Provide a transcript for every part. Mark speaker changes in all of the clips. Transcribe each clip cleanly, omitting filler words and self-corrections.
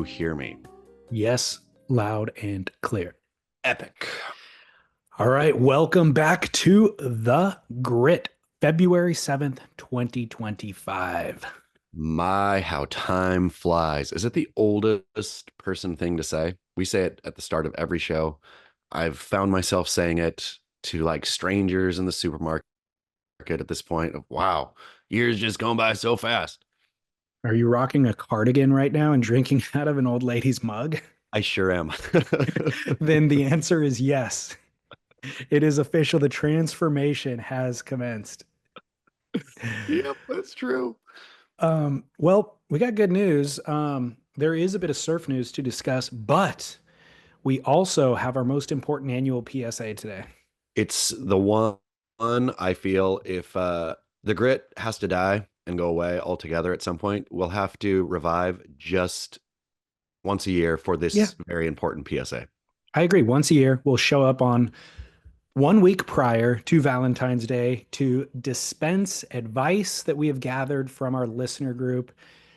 Speaker 1: hear me?
Speaker 2: Yes, loud and clear.
Speaker 1: Epic.
Speaker 2: All right, welcome back to The Grit, February 7th, 2025.
Speaker 1: My, how time flies. Is it the oldest person thing to say? We say it at the start of every show. I've found myself saying it to like strangers in the supermarket at this point of wow, years just going by so fast.
Speaker 2: Are you rocking a cardigan right now and drinking out of an old lady's mug?
Speaker 1: I sure am.
Speaker 2: Then the answer is yes. It is official. The transformation has commenced.
Speaker 1: Yep, that's true.
Speaker 2: Well, we got good news. There is a bit of surf news to discuss, but we also have our most important annual PSA today.
Speaker 1: It's the one I feel if the grit has to die and go away altogether at some point, we'll have to revive just once a year for
Speaker 2: Yeah,
Speaker 1: this very important PSA.
Speaker 2: I agree. Once a year, we'll show up on 1 week prior to Valentine's Day to dispense advice that we have gathered from our listener group,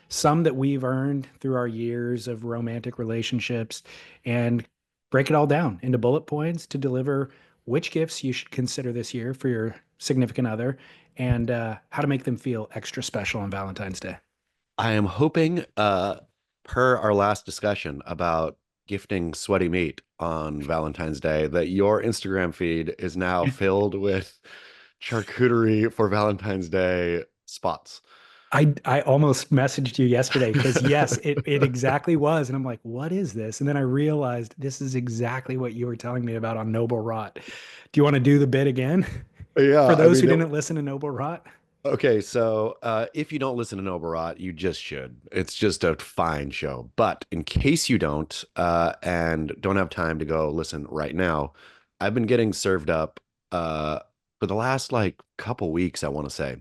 Speaker 2: some that we've earned through our years of romantic relationships, and break it all down into bullet points to deliver which gifts you should consider this year for your significant other and how to make them feel extra special on Valentine's Day.
Speaker 1: I am hoping, per our last discussion about gifting sweaty meat on Valentine's Day, that your Instagram feed is now filled with charcuterie for Valentine's Day spots.
Speaker 2: I almost messaged you yesterday because yes, it exactly was. And I'm like, what is this? And then I realized this is exactly what you were telling me about on Noble Rot. Do you want to do the bit again? For
Speaker 1: Yeah, I
Speaker 2: those
Speaker 1: mean,
Speaker 2: who didn't listen to Noble Rot?
Speaker 1: okay, so if you don't listen to Noborat, you just should. It's just a fine show. But in case you don't and don't have time to go listen right now, I've been getting served up uh, for the last like couple weeks, I want to say,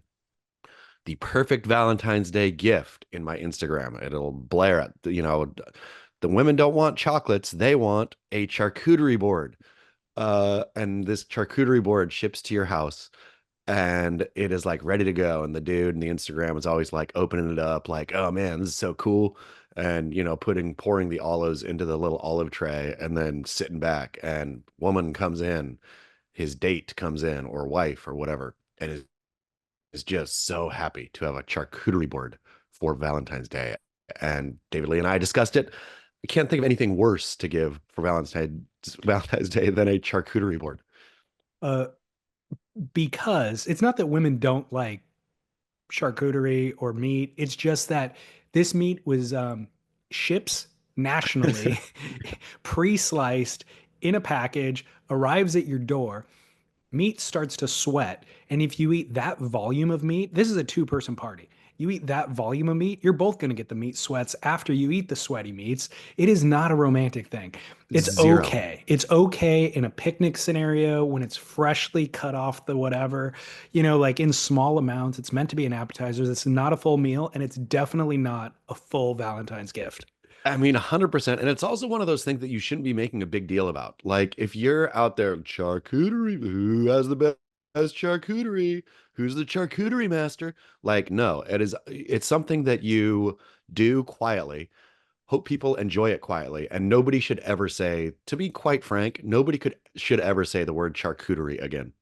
Speaker 1: the perfect Valentine's Day gift in my Instagram. It'll blare at, the women don't want chocolates, they want a charcuterie board. And this charcuterie board ships to your house and it is like ready to go. And the dude in the Instagram is always like opening it up, like, oh man, this is so cool. And pouring the olives into the little olive tray and then sitting back. And woman comes in, his date comes in, or wife or whatever, and is just so happy to have a charcuterie board for Valentine's Day. And David Lee and I discussed it. I can't think of anything worse to give for Valentine's Day than a charcuterie board.
Speaker 2: Uh, because it's not that women don't like charcuterie or meat. It's just that this meat was ships nationally, pre-sliced in a package, arrives at your door. Meat starts to sweat. And if you eat that volume of meat, this is a two-person party. You eat that volume of meat, you're both going to get the meat sweats after you eat the sweaty meats. It is not a romantic thing. It's
Speaker 1: Zero.
Speaker 2: okay. It's okay in a picnic scenario when it's freshly cut off the whatever, like in small amounts. It's meant to be an appetizer. It's not a full meal, and it's definitely not a full Valentine's gift.
Speaker 1: I mean, 100%. And it's also one of those things that you shouldn't be making a big deal about. Like, if you're out there, charcuterie, who has the best charcuterie? Who's the charcuterie master? Like, no, it's something that you do quietly. Hope people enjoy it quietly. And nobody should ever say, to be quite frank, nobody should ever say the word charcuterie again.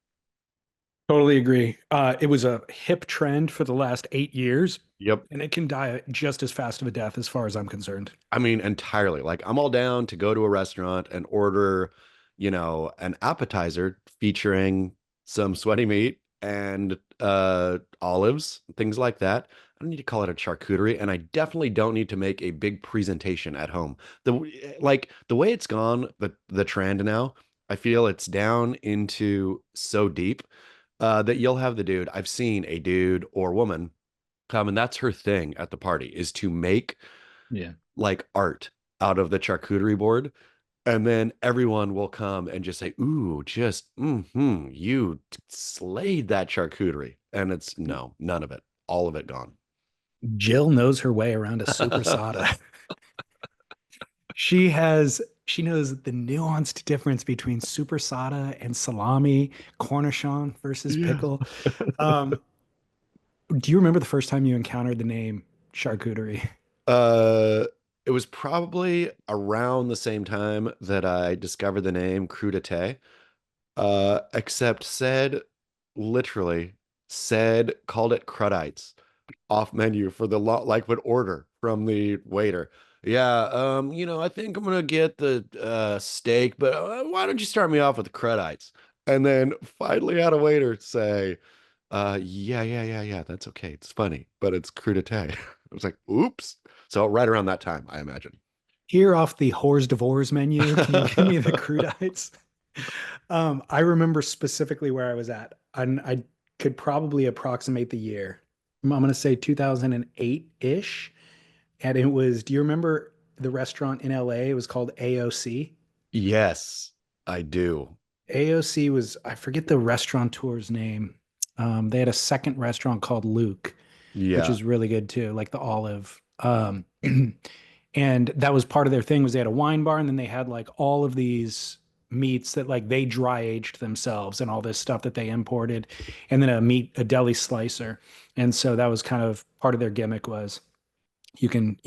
Speaker 2: Totally agree. It was a hip trend for the last 8 years,
Speaker 1: Yep.
Speaker 2: and it can die just as fast of a death as far as I'm concerned.
Speaker 1: I mean, entirely. Like, I'm all down to go to a restaurant and order, an appetizer featuring some sweaty meat and olives, things like that. I don't need to call it a charcuterie, and I definitely don't need to make a big presentation at home. The way it's gone, the trend now, I feel it's down into so deep that you'll have the dude. I've seen a dude or woman come, and that's her thing at the party is to make
Speaker 2: Yeah.
Speaker 1: like art out of the charcuterie board. And then everyone will come and just say, ooh, you slayed that charcuterie. And it's no, none of it, all of it gone.
Speaker 2: Jill knows her way around a supersada. She knows the nuanced difference between supersada and salami, cornichon versus
Speaker 1: Yeah.
Speaker 2: pickle. Um, do you remember the first time you encountered the name charcuterie?
Speaker 1: Uh, It was probably around the same time that I discovered the name crudité, except said literally said called it crudites off menu for the like would order from the waiter. Yeah, I think I'm gonna get the steak, but why don't you start me off with the crudites? And then finally had a waiter say, yeah, that's okay. It's funny, but it's crudité. I was like, oops. So right around that time, I imagine.
Speaker 2: Here off the Hors d'Oeuvres menu, can you give me the crudites? I remember specifically where I was at, and I could probably approximate the year. I'm going to say 2008-ish. And it was, do you remember the restaurant in LA? It was called AOC.
Speaker 1: Yes, I do.
Speaker 2: AOC was, I forget the restaurateur's name. They had a second restaurant called Luke, which
Speaker 1: Yeah.
Speaker 2: is really good too, like the Olive. And that was part of their thing was they had a wine bar and then they had like all of these meats that like they dry aged themselves and all this stuff that they imported, and then a deli slicer. And so that was kind of part of their gimmick was you can,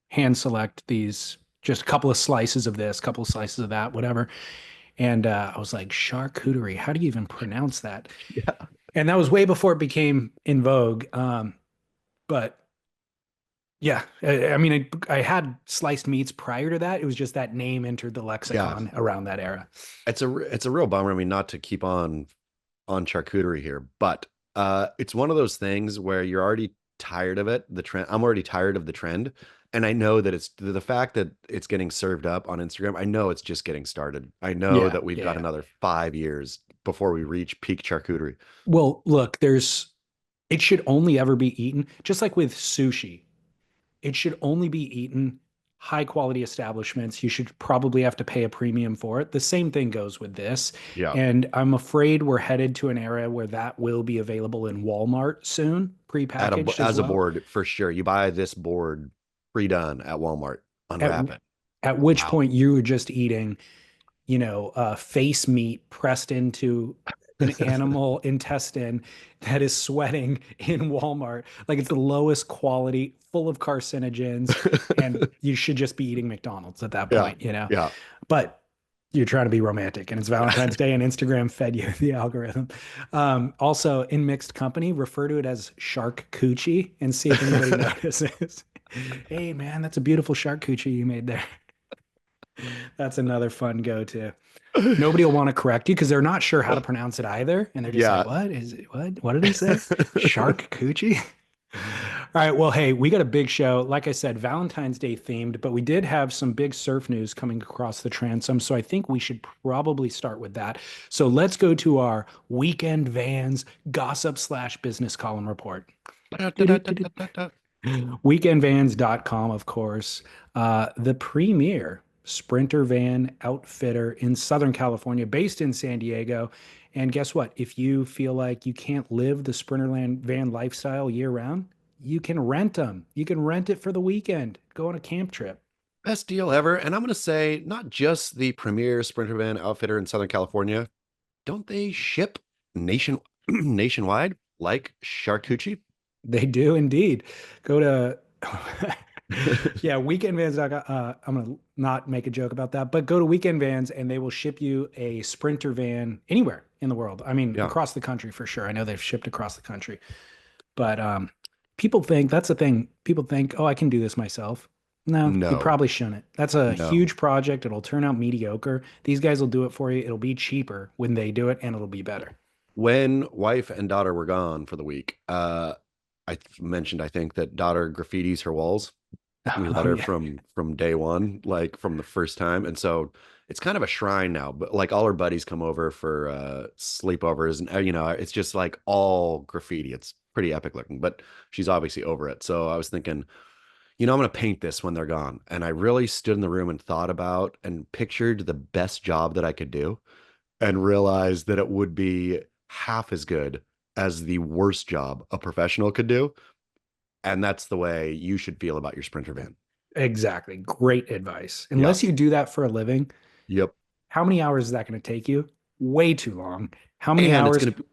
Speaker 2: hand select these just a couple of slices of this, couple of slices of that, whatever. And I was like, charcuterie, how do you even pronounce that?
Speaker 1: Yeah.
Speaker 2: And that was way before it became in vogue. But yeah, I mean, I had sliced meats prior to that. It was just that name entered the
Speaker 1: Yeah.
Speaker 2: lexicon around that era.
Speaker 1: It's a real bummer. I mean, not to keep on charcuterie here, but it's one of those things where you're already tired of it. The trend, I'm already tired of the trend. And I know that it's the fact that it's getting served up on Instagram. I know it's just getting started. I know
Speaker 2: Yeah,
Speaker 1: that we've got
Speaker 2: yeah.
Speaker 1: another 5 years before we reach peak charcuterie.
Speaker 2: Well, look, it should only ever be eaten, just like with sushi. It should only be eaten high quality establishments. You should probably have to pay a premium for it. The same thing goes with this.
Speaker 1: Yeah.
Speaker 2: And I'm afraid we're headed to an era where that will be available in Walmart soon, prepackaged as
Speaker 1: As a
Speaker 2: well.
Speaker 1: board for sure. You buy this board pre-done at Walmart,
Speaker 2: At
Speaker 1: unwrap it.
Speaker 2: at which
Speaker 1: Wow.
Speaker 2: point you were just eating, face meat pressed into an animal intestine that is sweating in Walmart. Like it's the lowest quality, full of carcinogens, and you should just be eating McDonald's at that
Speaker 1: Yeah.
Speaker 2: point.
Speaker 1: Yeah.
Speaker 2: But you're trying to be romantic, and it's Valentine's Day, and Instagram fed you the algorithm. Also, in mixed company, refer to it as shark coochie and see if anybody notices. Hey, man, that's a beautiful shark coochie you made there. That's another fun go to. Nobody will want to correct you because they're not sure how to pronounce it either. And they're just like,
Speaker 1: Yeah.
Speaker 2: what is it? What did he say? Shark coochie? All right. Well, hey, we got a big show. Like I said, Valentine's Day themed, but we did have some big surf news coming across the transom. So I think we should probably start with that. So let's go to our weekend vans gossip slash business column report. Weekendvans.com, of course, the premier sprinter van outfitter in Southern California, based in San Diego. And guess what? If you feel like you can't live the Sprinterland van lifestyle year round, you can rent them. You can rent it for the weekend, go on a camp trip.
Speaker 1: Best deal ever. And I'm going to say, not just the premier sprinter van outfitter in Southern California, don't they ship nationwide like Charcuterie?
Speaker 2: They do indeed. Go to yeah, Weekend Vans. I'm gonna not make a joke about that, but go to Weekend Vans and they will ship you a Sprinter van anywhere in the world. I mean,
Speaker 1: Yeah.
Speaker 2: across the country for sure. I know they've shipped across the country, but people think that's the thing. People think, oh, I can do this myself. No, you
Speaker 1: No,
Speaker 2: probably shouldn't. That's a
Speaker 1: no.
Speaker 2: huge project. It'll turn out mediocre. These guys will do it for you. It'll be cheaper when they do it, and it'll be better.
Speaker 1: When wife and daughter were gone for the week, mentioned, I think, that daughter graffitis her walls. We let
Speaker 2: Oh
Speaker 1: her
Speaker 2: yeah,
Speaker 1: from day one, like from the first time. And so it's kind of a shrine now, but like all her buddies come over for sleepovers and it's just like all graffiti. It's pretty epic looking, but she's obviously over it. So I was thinking, I'm gonna paint this when they're gone. And I really stood in the room and thought about and pictured the best job that I could do and realized that it would be half as good as the worst job a professional could do. And that's the way you should feel about your Sprinter van.
Speaker 2: exactly. Great advice.
Speaker 1: Yeah.
Speaker 2: Unless you do that for a living,
Speaker 1: Yep.
Speaker 2: how many hours is that going to take you? Way too long. How many
Speaker 1: And it's
Speaker 2: hours?
Speaker 1: gonna be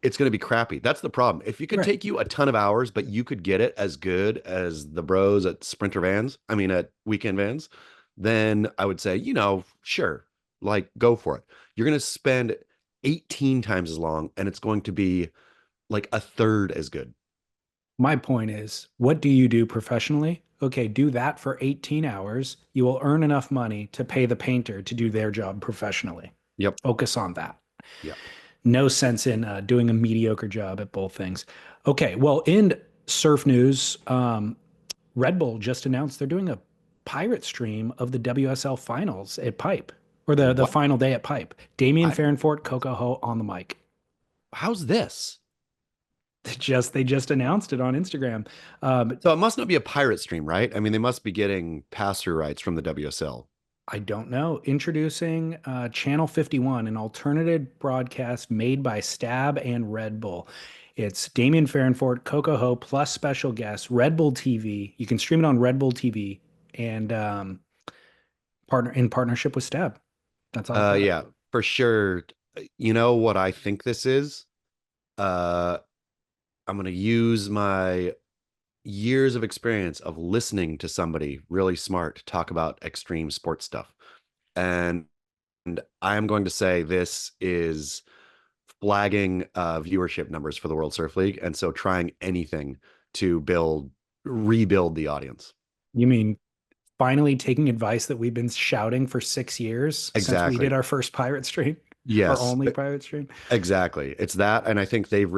Speaker 1: it's going to be crappy. That's the problem. If it could
Speaker 2: Right.
Speaker 1: take you a ton of hours, but you could get it as good as the bros at Sprinter Vans, I mean, at Weekend Vans, then I would say, sure, like go for it. You're going to spend 18 times as long and it's going to be like a third as good.
Speaker 2: My point is, what do you do professionally? Okay, do that for 18 hours. You will earn enough money to pay the painter to do their job professionally.
Speaker 1: Yep.
Speaker 2: Focus on that.
Speaker 1: Yep.
Speaker 2: No sense in doing a mediocre job at both things. Okay, well, in surf news, Red Bull just announced they're doing a pirate stream of the WSL finals at Pipe, or the
Speaker 1: What?
Speaker 2: final day at Pipe. Damian
Speaker 1: I,
Speaker 2: Farrenfort, Coco Ho on the mic.
Speaker 1: how's this?
Speaker 2: They just announced it on Instagram.
Speaker 1: So it must not be a pirate stream, right? I mean, they must be getting pass-through rights from the WSL.
Speaker 2: I don't know. Introducing Channel 51, an alternative broadcast made by Stab and Red Bull. It's Damien Farrenfort, Coco Ho, plus special guests, Red Bull TV. You can stream it on Red Bull TV and partnership with Stab. That's all I've got.
Speaker 1: Yeah, for sure. You know what I think this is? Uh, I'm going to use my years of experience of listening to somebody really smart talk about extreme sports stuff. And I'm going to say this is flagging viewership numbers for the World Surf League. And so trying anything to rebuild the audience.
Speaker 2: You mean finally taking advice that we've been shouting for 6 years since we did
Speaker 1: Exactly.
Speaker 2: our first pirate stream, our
Speaker 1: Yes,
Speaker 2: only pirate stream?
Speaker 1: exactly. It's that. And I think they've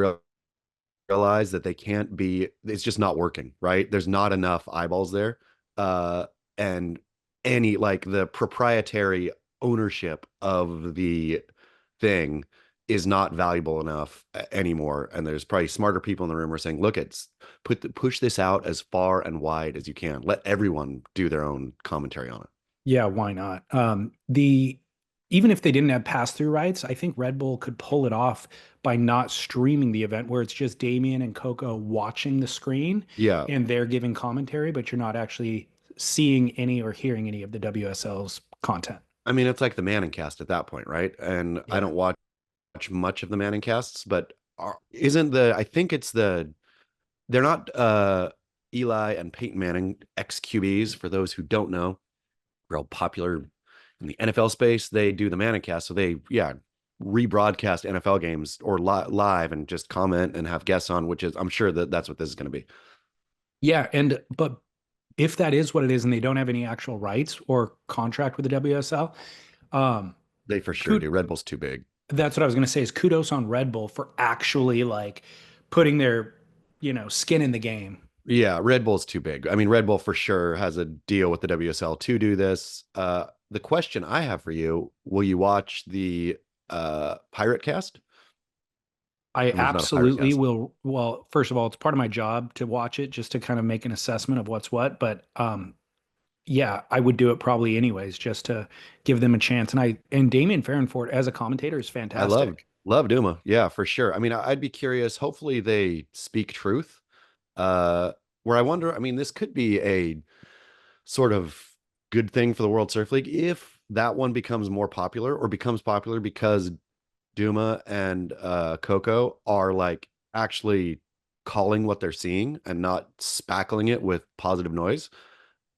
Speaker 1: realize that they can't be, it's just not working, right? There's not enough eyeballs there. And any like the proprietary ownership of the thing is not valuable enough anymore. And there's probably smarter people in the room who are saying, look, push this out as far and wide as you can. Let everyone do their own commentary on it.
Speaker 2: Yeah, why not? The Even if they didn't have pass-through rights, I think Red Bull could pull it off by not streaming the event where it's just Damien and Coco watching the screen
Speaker 1: Yeah.
Speaker 2: and they're giving commentary, but you're not actually seeing any or hearing any of the WSL's content.
Speaker 1: I mean, it's like the Manning cast at that point, right? And I
Speaker 2: Yeah.
Speaker 1: don't watch much of the Manning casts, but isn't I think it's they're not Eli and Peyton Manning ex QBs for those who don't know, real popular in the NFL space. They do the Manning cast, so they rebroadcast NFL games or live and just comment and have guests on, which is I'm sure that's what this is going to be.
Speaker 2: Yeah, but if that is what it is and they don't have any actual rights or contract with the WSL, um,
Speaker 1: They for sure
Speaker 2: kud-
Speaker 1: do. Red Bull's too big.
Speaker 2: that's what I was going to say is kudos on Red Bull for actually like putting their, skin in the game.
Speaker 1: Yeah, Red Bull's too big. I mean, Red Bull for sure has a deal with the WSL to do this. The question I have for you, will you watch the Pirate Cast?
Speaker 2: I
Speaker 1: I mean, it's not a Pirate
Speaker 2: absolutely
Speaker 1: Cast.
Speaker 2: will. Well, first of all, it's part of my job to watch it just to kind of make an assessment of what's what. But yeah, I would do it probably anyways, just to give them a chance. And Damien Farrenfort as a commentator is
Speaker 1: I love
Speaker 2: fantastic.
Speaker 1: love Duma. Yeah, for sure. I mean, I'd be curious. Hopefully they speak truth. Uh where I wonder, I mean, this could be a sort of good thing for the World Surf League if that one becomes more popular or becomes popular because Duma and Coco are like actually calling what they're seeing and not spackling it with positive noise,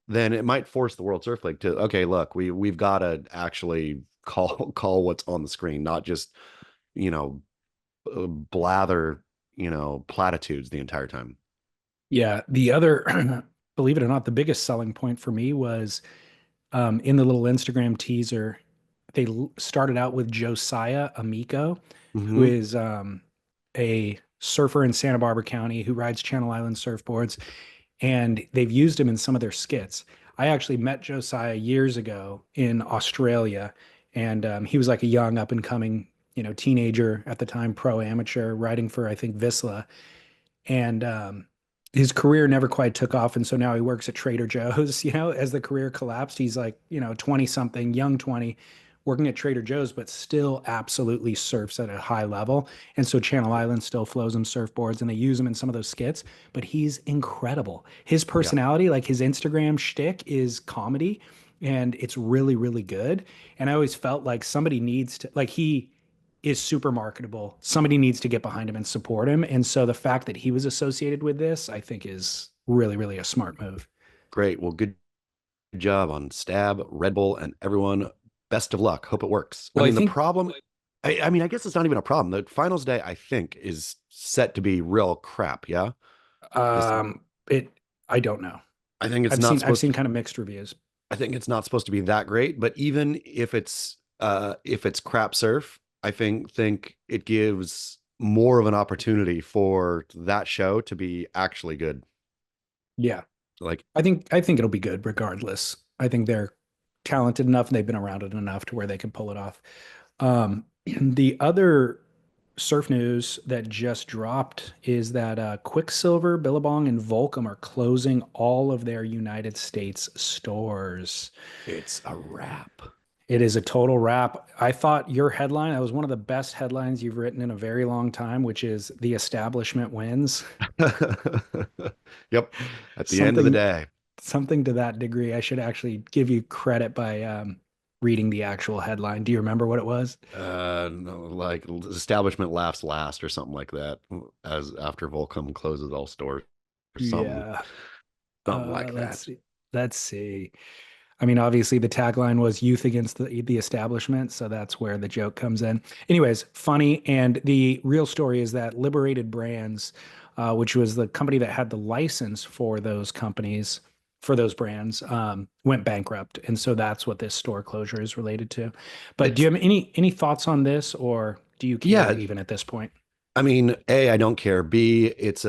Speaker 1: then it might force the World Surf League to, okay, look, we've got to actually call what's on the screen, not just, you know, blather, platitudes the entire time.
Speaker 2: Yeah, the other, believe it or not, the biggest selling point for me was in the little Instagram teaser. They started out with Josiah Amico, who
Speaker 1: Hmm.
Speaker 2: is a surfer in Santa Barbara County who rides Channel Island surfboards, and they've used him in some of their skits. I actually met Josiah years ago in Australia, and he was like a young up and coming, teenager at the time, pro amateur, riding for I think Visla, and his career never quite took off, and so now he works at Trader Joe's. As the career collapsed, he's like 20 something, young 20, working at Trader Joe's, but still absolutely surfs at a high level. And so Channel Island still flows him surfboards, and they use him in some of those skits. But he's incredible. His
Speaker 1: Yeah.
Speaker 2: personality, like his Instagram shtick, is comedy, and it's really really good. And I always felt like somebody needs to like is super marketable. Somebody needs to get behind him and support him. And so the fact that he was associated with this, I think, is really, really a smart move.
Speaker 1: Great. Well, good job on Stab, RedBull, and everyone. Best of luck. Hope it works. I
Speaker 2: Well, I
Speaker 1: mean, the
Speaker 2: think
Speaker 1: problem, I mean, I guess it's not even a problem. The finals day, I think, is set to be real crap. Yeah. This,
Speaker 2: it. I don't know.
Speaker 1: I think it's
Speaker 2: I've
Speaker 1: not
Speaker 2: seen I've
Speaker 1: supposed
Speaker 2: seen
Speaker 1: to,
Speaker 2: kind of mixed reviews.
Speaker 1: I think it's not supposed to be that great, but even if it's crap surf, I think it gives more of an opportunity for that show to be actually good.
Speaker 2: Yeah,
Speaker 1: Like
Speaker 2: I think it'll be good regardless. I think they're talented enough and they've been around it enough to where they can pull it off. The other surf news that just dropped is that Quiksilver, Billabong, and Volcom are closing all of their United States stores.
Speaker 1: it's a wrap.
Speaker 2: It is a total wrap. I thought your headline, that was one of the best headlines you've written in a very long time, which is the establishment wins.
Speaker 1: Yep. At the end of the
Speaker 2: Something
Speaker 1: day,
Speaker 2: something to that degree. I should actually give you credit by reading the actual headline. Do you remember what it was?
Speaker 1: no, like establishment laughs last or something like that, as after Volcom closes all stores or
Speaker 2: Yeah.
Speaker 1: something like
Speaker 2: Let's
Speaker 1: that.
Speaker 2: see. Let's see. I mean, obviously the tagline was youth against the establishment, so that's where the joke comes in. Anyways, funny. And the real story is that Liberated Brands, which was the company that had the license for those companies, for those brands, went bankrupt. And so that's what this store closure is related to. But do you
Speaker 1: It's
Speaker 2: have any thoughts on this, or do you care
Speaker 1: yeah,
Speaker 2: even at this point?
Speaker 1: I mean, A, I don't care. B, it's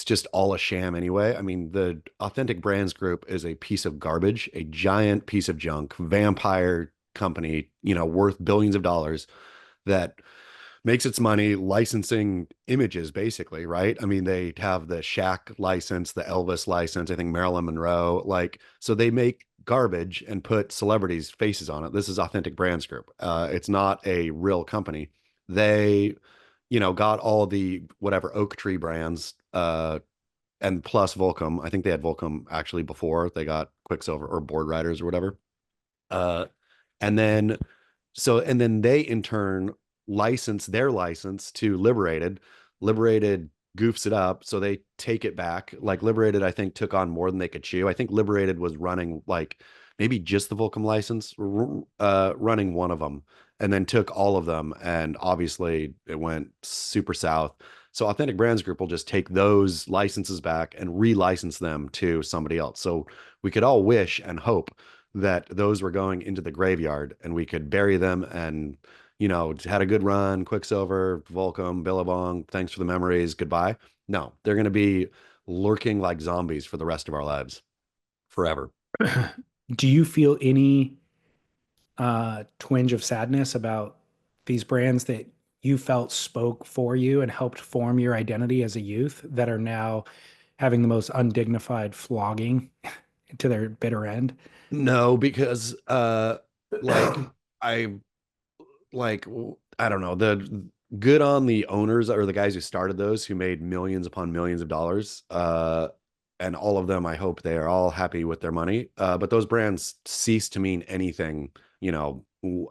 Speaker 1: just all a sham anyway. I mean, the Authentic Brands Group is a piece of garbage, a giant piece of junk, vampire company, worth billions of dollars that makes its money licensing images, basically, right? I mean, they have the Shaq license, the Elvis license, I think Marilyn Monroe, like, so they make garbage and put celebrities' faces on it. This is Authentic Brands Group. It's not a real company. They, got all the whatever oak tree brands, and plus Volcom. I think they had Volcom actually before they got Quicksilver or Board Riders or whatever. Uh, and then and then they in turn license their license to Liberated. Liberated goofs it up, so they take it back. Like Liberated, I think took on more than they could chew. I think Liberated was running like maybe just the Volcom license, running one of them, and then took all of them. And obviously, it went super south. So Authentic Brands Group will just take those licenses back and relicense them to somebody else. So we could all wish and hope that those were going into the graveyard and we could bury them and had a good run, Quicksilver, Volcom, Billabong, thanks for the memories, goodbye. No, they're going to be lurking like zombies for the rest of our lives forever.
Speaker 2: Do you feel any twinge of sadness about these brands that you felt spoke for you and helped form your identity as a youth that are now having the most undignified flogging to their bitter end?
Speaker 1: No, because like I like I don't know, the good on the owners or the guys who started those who made millions upon millions of dollars. And all of them, I hope they are all happy with their money. But those brands cease to mean anything,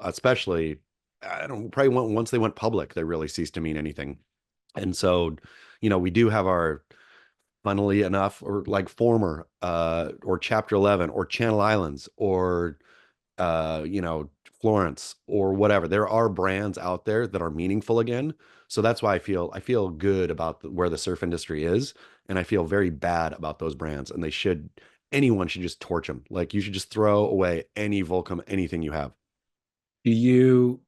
Speaker 1: especially I don't probably once they went public, they really ceased to mean anything. And so, we do have our funnily enough, or like former or chapter 11 or Channel Islands or uh, you know, Florence or whatever. There are brands out there that are meaningful again. So that's why I feel good about where the surf industry is, and I feel very bad about those brands. And anyone should just torch them. Like you should just throw away any Volcom, anything you have.
Speaker 2: Do you,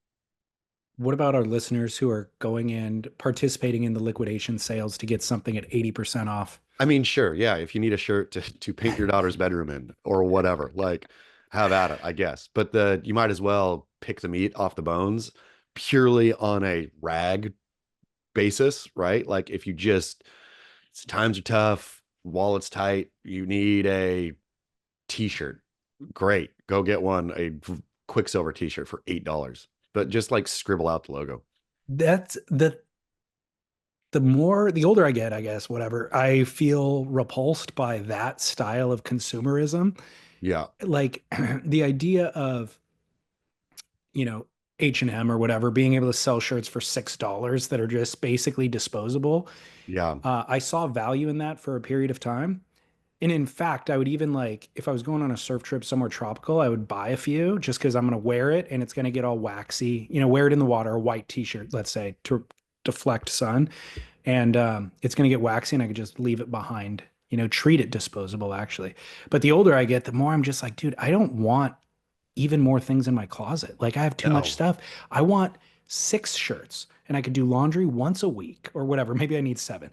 Speaker 2: what about our listeners who are going and participating in the liquidation sales to get something at 80% off?
Speaker 1: I mean, sure, yeah, if you need a shirt to paint your daughter's bedroom in or whatever, like have at it, I guess. But you might as well pick the meat off the bones purely on a rag basis, right? Like if you just times are tough, wallet's tight, you need a t-shirt. Great. Go get one, a Quicksilver t-shirt for $8. But just like scribble out the logo.
Speaker 2: That's the older I get, I guess, whatever, I feel repulsed by that style of consumerism.
Speaker 1: Yeah.
Speaker 2: Like the idea of, you know, H&M or whatever, being able to sell shirts for $6 that are just basically disposable.
Speaker 1: Yeah.
Speaker 2: I saw value in that for a period of time. And in fact, I would even like, if I was going on a surf trip somewhere tropical, I would buy a few just because I'm going to wear it and it's going to get all waxy, wear it in the water, a white t-shirt, let's say, to deflect sun. And it's going to get waxy and I could just leave it behind, treat it disposable actually. But the older I get, the more I'm just like, dude, I don't want even more things in my closet. Like I have too much
Speaker 1: No.
Speaker 2: stuff. I want 6 shirts and I could do laundry once a week or whatever. Maybe I need 7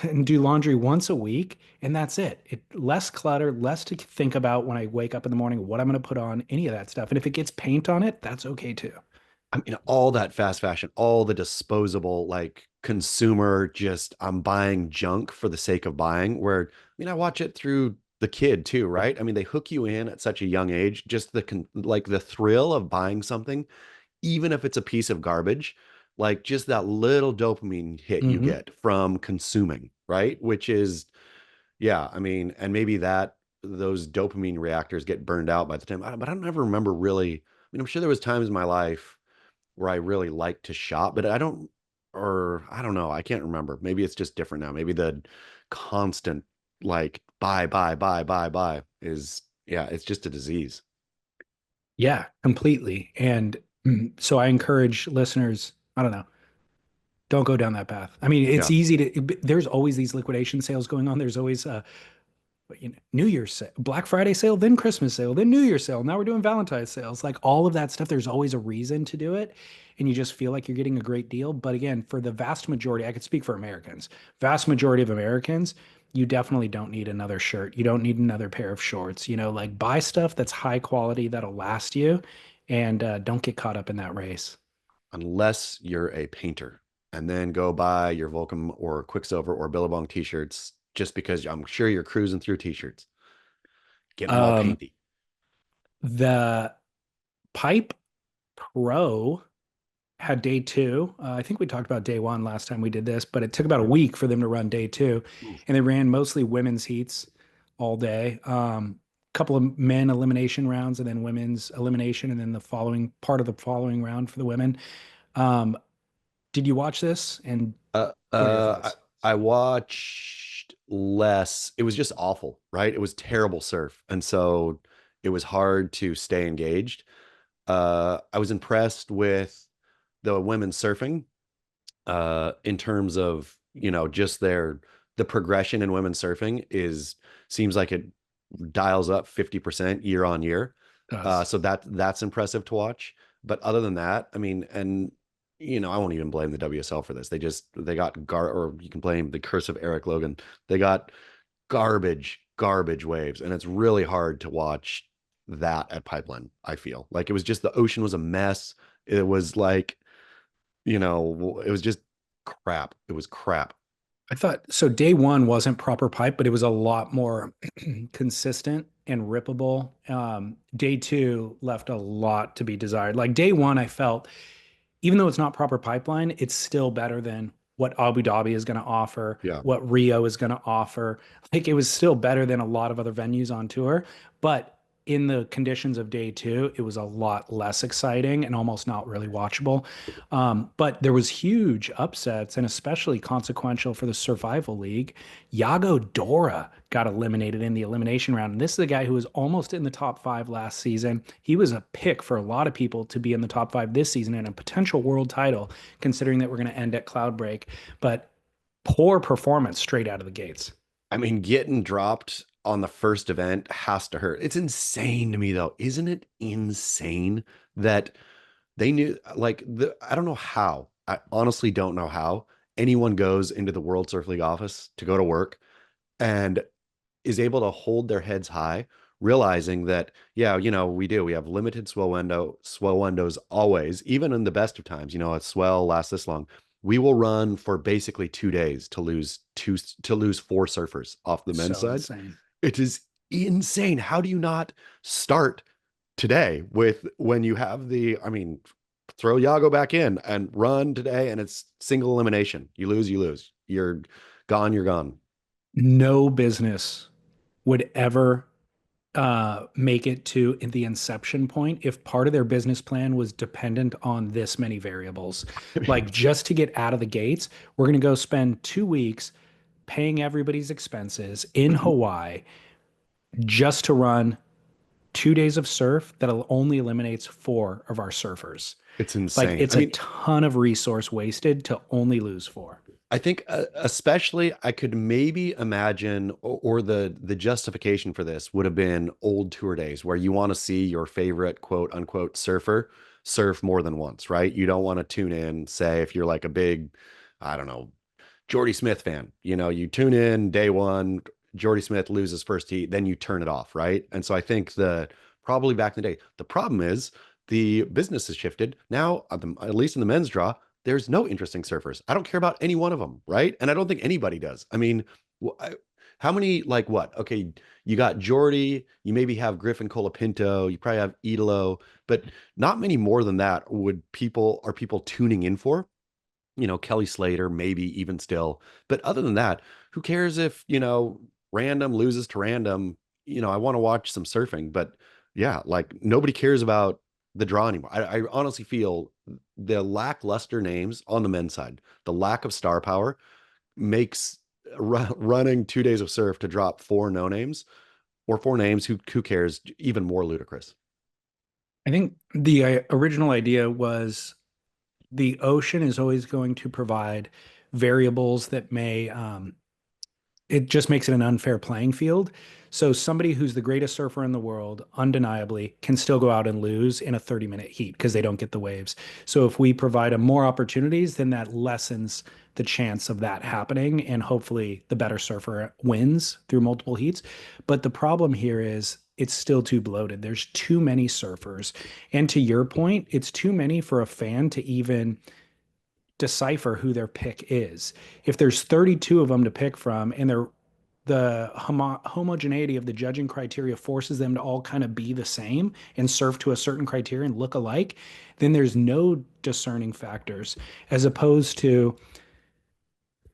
Speaker 2: and do laundry once a week. And that's it. Less clutter, less to think about when I wake up in the morning, what I'm going to put on, any of that stuff. And if it gets paint on it, that's okay too.
Speaker 1: I mean, all that fast fashion, all the disposable, like consumer, just I'm buying junk for the sake of buying. Where, I mean, I watch it through the kid too, right? I mean, they hook you in at such a young age, just like the thrill of buying something, even if it's a piece of garbage, like just that little dopamine hit you
Speaker 2: Hmm.
Speaker 1: get from consuming, right? Which is, yeah, I mean, and maybe that those dopamine reactors get burned out by the time, but I don't ever remember really. I mean, I'm sure there was times in my life where I really like to shop, but I don't, or I don't know. I can't remember. Maybe it's just different now. Maybe the constant like buy is, yeah, it's just a disease.
Speaker 2: Yeah, completely. And so I encourage listeners, I don't know, don't go down that path. I mean, it's
Speaker 1: Yeah.
Speaker 2: easy there's always these liquidation sales going on. There's always New Year's sale, Black Friday sale, then Christmas sale, then New Year's sale. Now we're doing Valentine's sales. Like all of that stuff, there's always a reason to do it. And you just feel like you're getting a great deal. But again, for the vast majority, I could speak for Americans, vast majority of Americans, you definitely don't need another shirt. You don't need another pair of shorts. Like buy stuff that's high quality that'll last you and don't get caught up in that race.
Speaker 1: Unless you're a painter and then go buy your Volcom or Quiksilver or Billabong t-shirts just because I'm sure you're cruising through t-shirts, getting them all
Speaker 2: Um,
Speaker 1: painty.
Speaker 2: the Pipe Pro had day two. I think we talked about day one last time we did this, but it took about a
Speaker 1: Yep.
Speaker 2: week for them to run day two.
Speaker 1: Ooh.
Speaker 2: And they ran mostly women's heats all day. Couple of men elimination rounds and then women's elimination, and then the following part of the following round for the women. Um, did you watch this? And
Speaker 1: Uh,
Speaker 2: what are your
Speaker 1: uh,
Speaker 2: thoughts?
Speaker 1: I watched less. It was just awful, right? It was terrible surf, and so it was hard to stay engaged. I was impressed with the women surfing, in terms of, just the progression in women surfing is seems like it dials up 50% year on year.
Speaker 2: Does
Speaker 1: So that's impressive to watch. But other than that, I mean, and I won't even blame the WSL for this. They got or you can blame the curse of Eric Logan. They got garbage waves, and it's really hard to watch that at Pipeline. I feel like it was just the ocean was a mess. It was like, it was just crap. It was crap.
Speaker 2: I thought so. Day one wasn't proper pipe, but it was a lot more consistent and rippable. Day two left a lot to be desired. Like day one, I felt even though it's not proper pipeline, it's still better than what Abu Dhabi is going to offer,
Speaker 1: Yeah.
Speaker 2: what Rio is going to offer. Like it was still better than a lot of other venues on tour, but in the conditions of day two, it was a lot less exciting and almost not really watchable. But there was huge upsets and especially consequential for the Survival League. Yago Dora got eliminated in the elimination round. And this is a guy who was almost in the top 5 last season. He was a pick for a lot of people to be in the top 5 this season and a potential world title, considering that we're going to end at Cloudbreak. But poor performance straight out of the gates.
Speaker 1: I mean, getting dropped on the first event has to hurt. It's insane to me though. Isn't it insane that they knew, like, I don't know how. I honestly don't know how anyone goes into the World Surf League office to go to work and is able to hold their heads high, realizing that, yeah, we have limited swell windows always, even in the best of times, a swell lasts this long. We will run for basically 2 days to lose 4 surfers off the men's
Speaker 2: So
Speaker 1: side.
Speaker 2: insane.
Speaker 1: It is insane. How do you not start today with when you have I mean, throw Yago back in and run today and it's single elimination. You lose, you lose. You're gone, you're gone.
Speaker 2: No business would ever make it to the inception point if part of their business plan was dependent on this many variables. Like just to get out of the gates, we're going to go spend 2 weeks paying everybody's expenses in Hawaii just to run 2 days of surf that only eliminates four of our surfers.
Speaker 1: It's
Speaker 2: Like
Speaker 1: insane. I
Speaker 2: it's a
Speaker 1: mean,
Speaker 2: ton of resource wasted to only lose four.
Speaker 1: I think especially I could maybe imagine, or the justification for this would have been old tour days where you want to see your favorite quote unquote surfer surf more than once, right? You don't want to tune in, say if you're like a big, I don't know, Jordy Smith fan, you tune in day one, Jordy Smith loses first heat, then you turn it off, right? And so I think probably back in the day, the problem is the business has shifted. Now, at least in the men's draw, there's no interesting surfers. I don't care about any one of them, right? And I don't think anybody does. I mean, how many, like what? Okay, you got Jordy, you maybe have Griffin Colapinto, you probably have Idolo, but not many more than that are people tuning in for. Kelly Slater, maybe even still. But other than that, who cares if, random loses to random? I want to watch some surfing, but yeah, like nobody cares about the draw anymore. I honestly feel the lackluster names on the men's side, the lack of star power makes running 2 days of surf to drop four no names or four names who cares even more ludicrous.
Speaker 2: I think the original idea was the ocean is always going to provide variables that may it just makes it an unfair playing field. So somebody who's the greatest surfer in the world, undeniably, can still go out and lose in a 30-minute heat because they don't get the waves. So if we provide them more opportunities, then that lessens the chance of that happening. And hopefully the better surfer wins through multiple heats. But the problem here is it's still too bloated. There's too many surfers. And to your point, it's too many for a fan to even decipher who their pick is. If there's 32 of them to pick from and the homogeneity of the judging criteria forces them to all kind of be the same and serve to a certain criteria and look alike, then there's no discerning factors as opposed to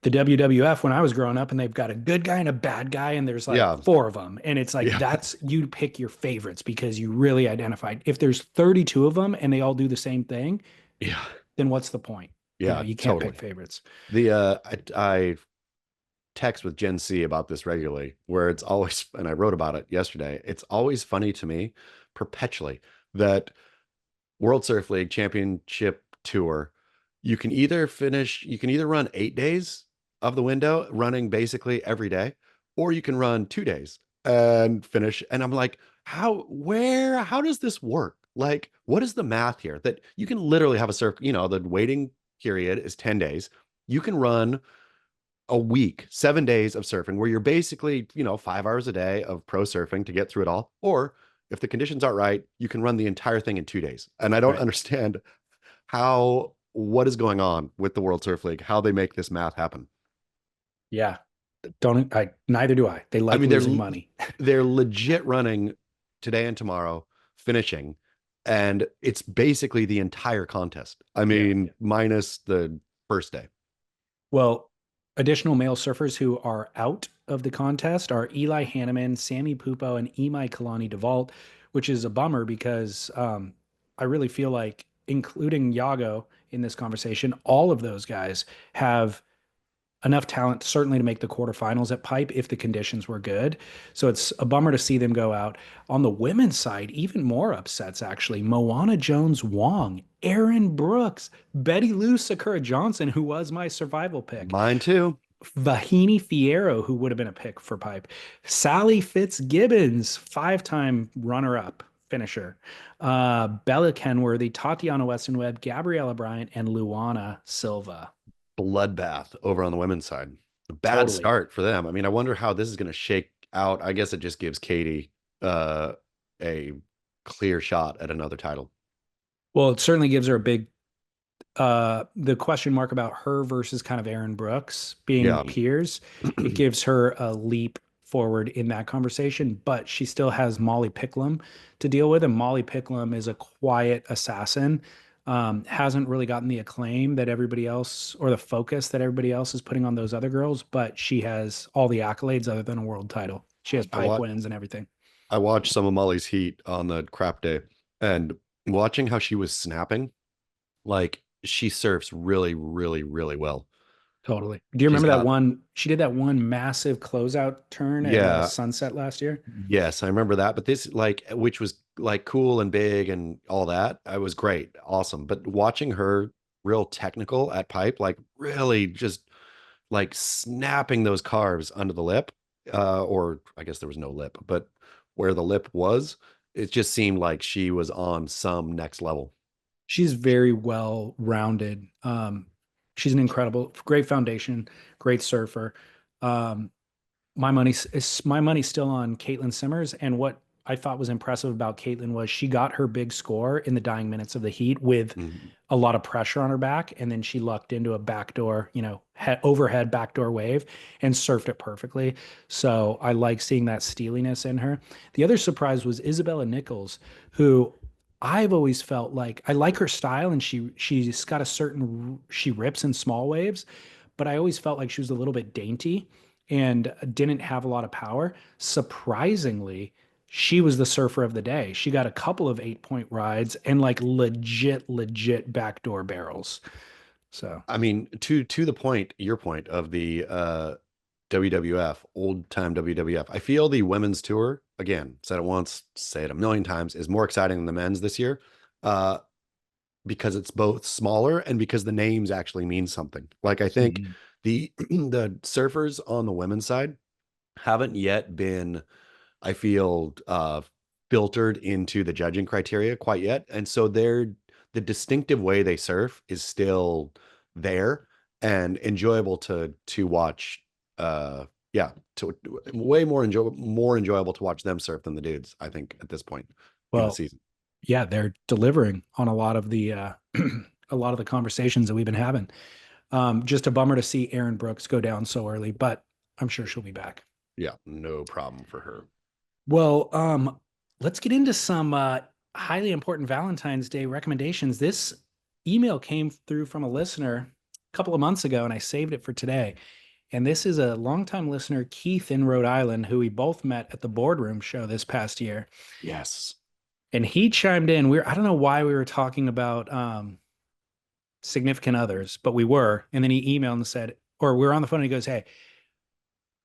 Speaker 2: the WWF when I was growing up and they've got a good guy and a bad guy and there's like
Speaker 1: Yeah.
Speaker 2: four of them and it's like
Speaker 1: Yeah.
Speaker 2: that's you pick your favorites because you really identified. If there's 32 of them and they all do the same thing,
Speaker 1: Yeah.
Speaker 2: then what's the point?
Speaker 1: Yeah.
Speaker 2: You can't pick
Speaker 1: Totally.
Speaker 2: favorites.
Speaker 1: I text with Gen C about this regularly, where it's always, and I wrote about it yesterday, it's always funny to me perpetually that World Surf League Championship Tour, you can either run 8 days of the window running basically every day, or you can run 2 days and finish. And I'm like, how does this work? Like, what is the math here that you can literally have a surf, the waiting period is 10 days. You can run a week, 7 days of surfing where you're basically, 5 hours a day of pro surfing to get through it all. Or if the conditions aren't right, you can run the entire thing in 2 days. And I don't
Speaker 2: Right.
Speaker 1: understand what is going on with the World Surf League, how they make this math happen.
Speaker 2: Yeah. Don't I neither do I. They
Speaker 1: I
Speaker 2: like
Speaker 1: mean,
Speaker 2: losing money.
Speaker 1: they're legit running today and tomorrow, finishing, and it's basically the entire contest. I
Speaker 2: Yeah.
Speaker 1: mean, minus the first day.
Speaker 2: Well, additional male surfers who are out of the contest are Eli Hanneman, Sammy Pupo, and Imai Kalani DeVault, which is a bummer because I really feel like, including Yago in this conversation, all of those guys have enough talent certainly to make the quarterfinals at Pipe if the conditions were good. So it's a bummer to see them go out. On the women's side, even more upsets actually. Moana Jones Wong, Aaron Brooks, Betty Lou Sakura Johnson, who was my survival pick,
Speaker 1: Mine too.
Speaker 2: Vahini Fierro, who would have been a pick for Pipe, Sally Fitzgibbons, five-time runner-up finisher, Bella Kenworthy, Tatiana Weston Webb, Gabriella Bryant, and Luana Silva.
Speaker 1: Bloodbath over on the women's side. A bad
Speaker 2: Totally.
Speaker 1: start for them. I mean, I wonder how this is going to shake out. I guess it just gives Katie a clear shot at another title.
Speaker 2: Well, it certainly gives her a big the question mark about her versus kind of Aaron Brooks being
Speaker 1: Yeah.
Speaker 2: peers. It gives her a leap forward in that conversation, but she still has Molly Picklum to deal with, and Molly Picklum is a quiet assassin. Hasn't really gotten the acclaim that everybody else or the focus that everybody else is putting on those other girls, but she has all the accolades other than a world title. She has
Speaker 1: I
Speaker 2: pipe
Speaker 1: want
Speaker 2: wins and everything.
Speaker 1: I watched some of Molly's Heat on the crap day, and watching how she was snapping, like she surfs really, really, really well.
Speaker 2: Totally. Do you
Speaker 1: She's
Speaker 2: remember that
Speaker 1: got,
Speaker 2: one? She did that one massive closeout turn at
Speaker 1: yeah,
Speaker 2: Sunset last year.
Speaker 1: yes, I remember that. But this, like, which was like cool and big and all that, I was great, awesome. But watching her real technical at pipe, like really just like snapping those carves under the lip, or I guess there was no lip, but where the lip was, it just seemed like she was on some next level.
Speaker 2: She's very well rounded. She's an incredible, great foundation, great surfer. Um, my money's still on Caitlin Simmers, and what I thought was impressive about Caitlin was she got her big score in the dying minutes of the heat with
Speaker 1: Mhm.
Speaker 2: a lot of pressure on her back, and then she lucked into a backdoor, overhead backdoor wave and surfed it perfectly. So I like seeing that steeliness in her. The other surprise was Isabella Nichols, who I've always felt like I like her style, and she's got a certain she rips in small waves, but I always felt like she was a little bit dainty and didn't have a lot of power. Surprisingly, she was the surfer of the day. She got a couple of 8 point rides and like legit backdoor barrels. So,
Speaker 1: I mean, to the point, your point of the WWF, old time WWF. I feel the women's tour, again, said it once, say it a million times, is more exciting than the men's this year. Uh, because it's both smaller and because the names actually mean something. Like I think
Speaker 2: mhm.
Speaker 1: the the surfers on the women's side haven't yet been, I feel, filtered into the judging criteria quite yet. And so the distinctive way they surf is still there and enjoyable to watch. Yeah, to way more enjoyable to watch them surf than the dudes, I think, at this point in the
Speaker 2: Well,
Speaker 1: season.
Speaker 2: yeah, they're delivering on a lot of the a lot of the conversations that we've been having. Just a bummer to see Aaron Brooks go down so early, but I'm sure she'll be back.
Speaker 1: Yeah, no problem for her.
Speaker 2: Well, let's get into some highly important Valentine's Day recommendations. This email came through from a listener a couple of months ago, and I saved it for today. And this is a longtime listener, Keith in Rhode Island, who we both met at the boardroom show this past year.
Speaker 1: Yes.
Speaker 2: And he chimed in. I don't know why we were talking about significant others, but we were. And then he emailed and said, or we were on the phone and he goes, "Hey,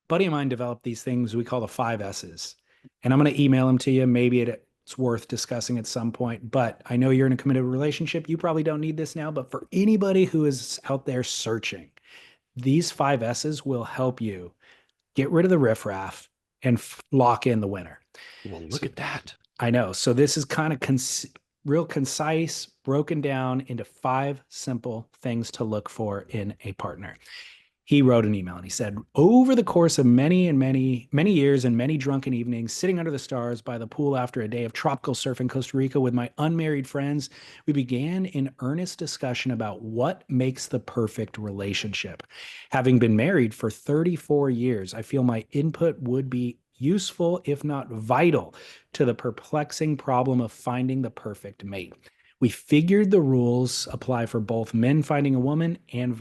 Speaker 2: buddy of mine developed these things we call the 5 S's. And I'm going to email them to you. Maybe it's worth discussing at some point. But I know you're in a committed relationship. You probably don't need this now. But for anybody who is out there searching, these 5 S's will help you get rid of the riffraff and lock in the winner."
Speaker 1: Well, look
Speaker 2: So
Speaker 1: at that.
Speaker 2: I know. So this is kind of real concise, broken down into 5 simple things to look for in a partner. He wrote an email and he said, "Over the course of many and many, many years and many drunken evenings, sitting under the stars by the pool after a day of tropical surf in Costa Rica with my unmarried friends, we began an earnest discussion about what makes the perfect relationship. Having been married for 34 years, I feel my input would be useful, if not vital, to the perplexing problem of finding the perfect mate. We figured the rules apply for both men finding a woman and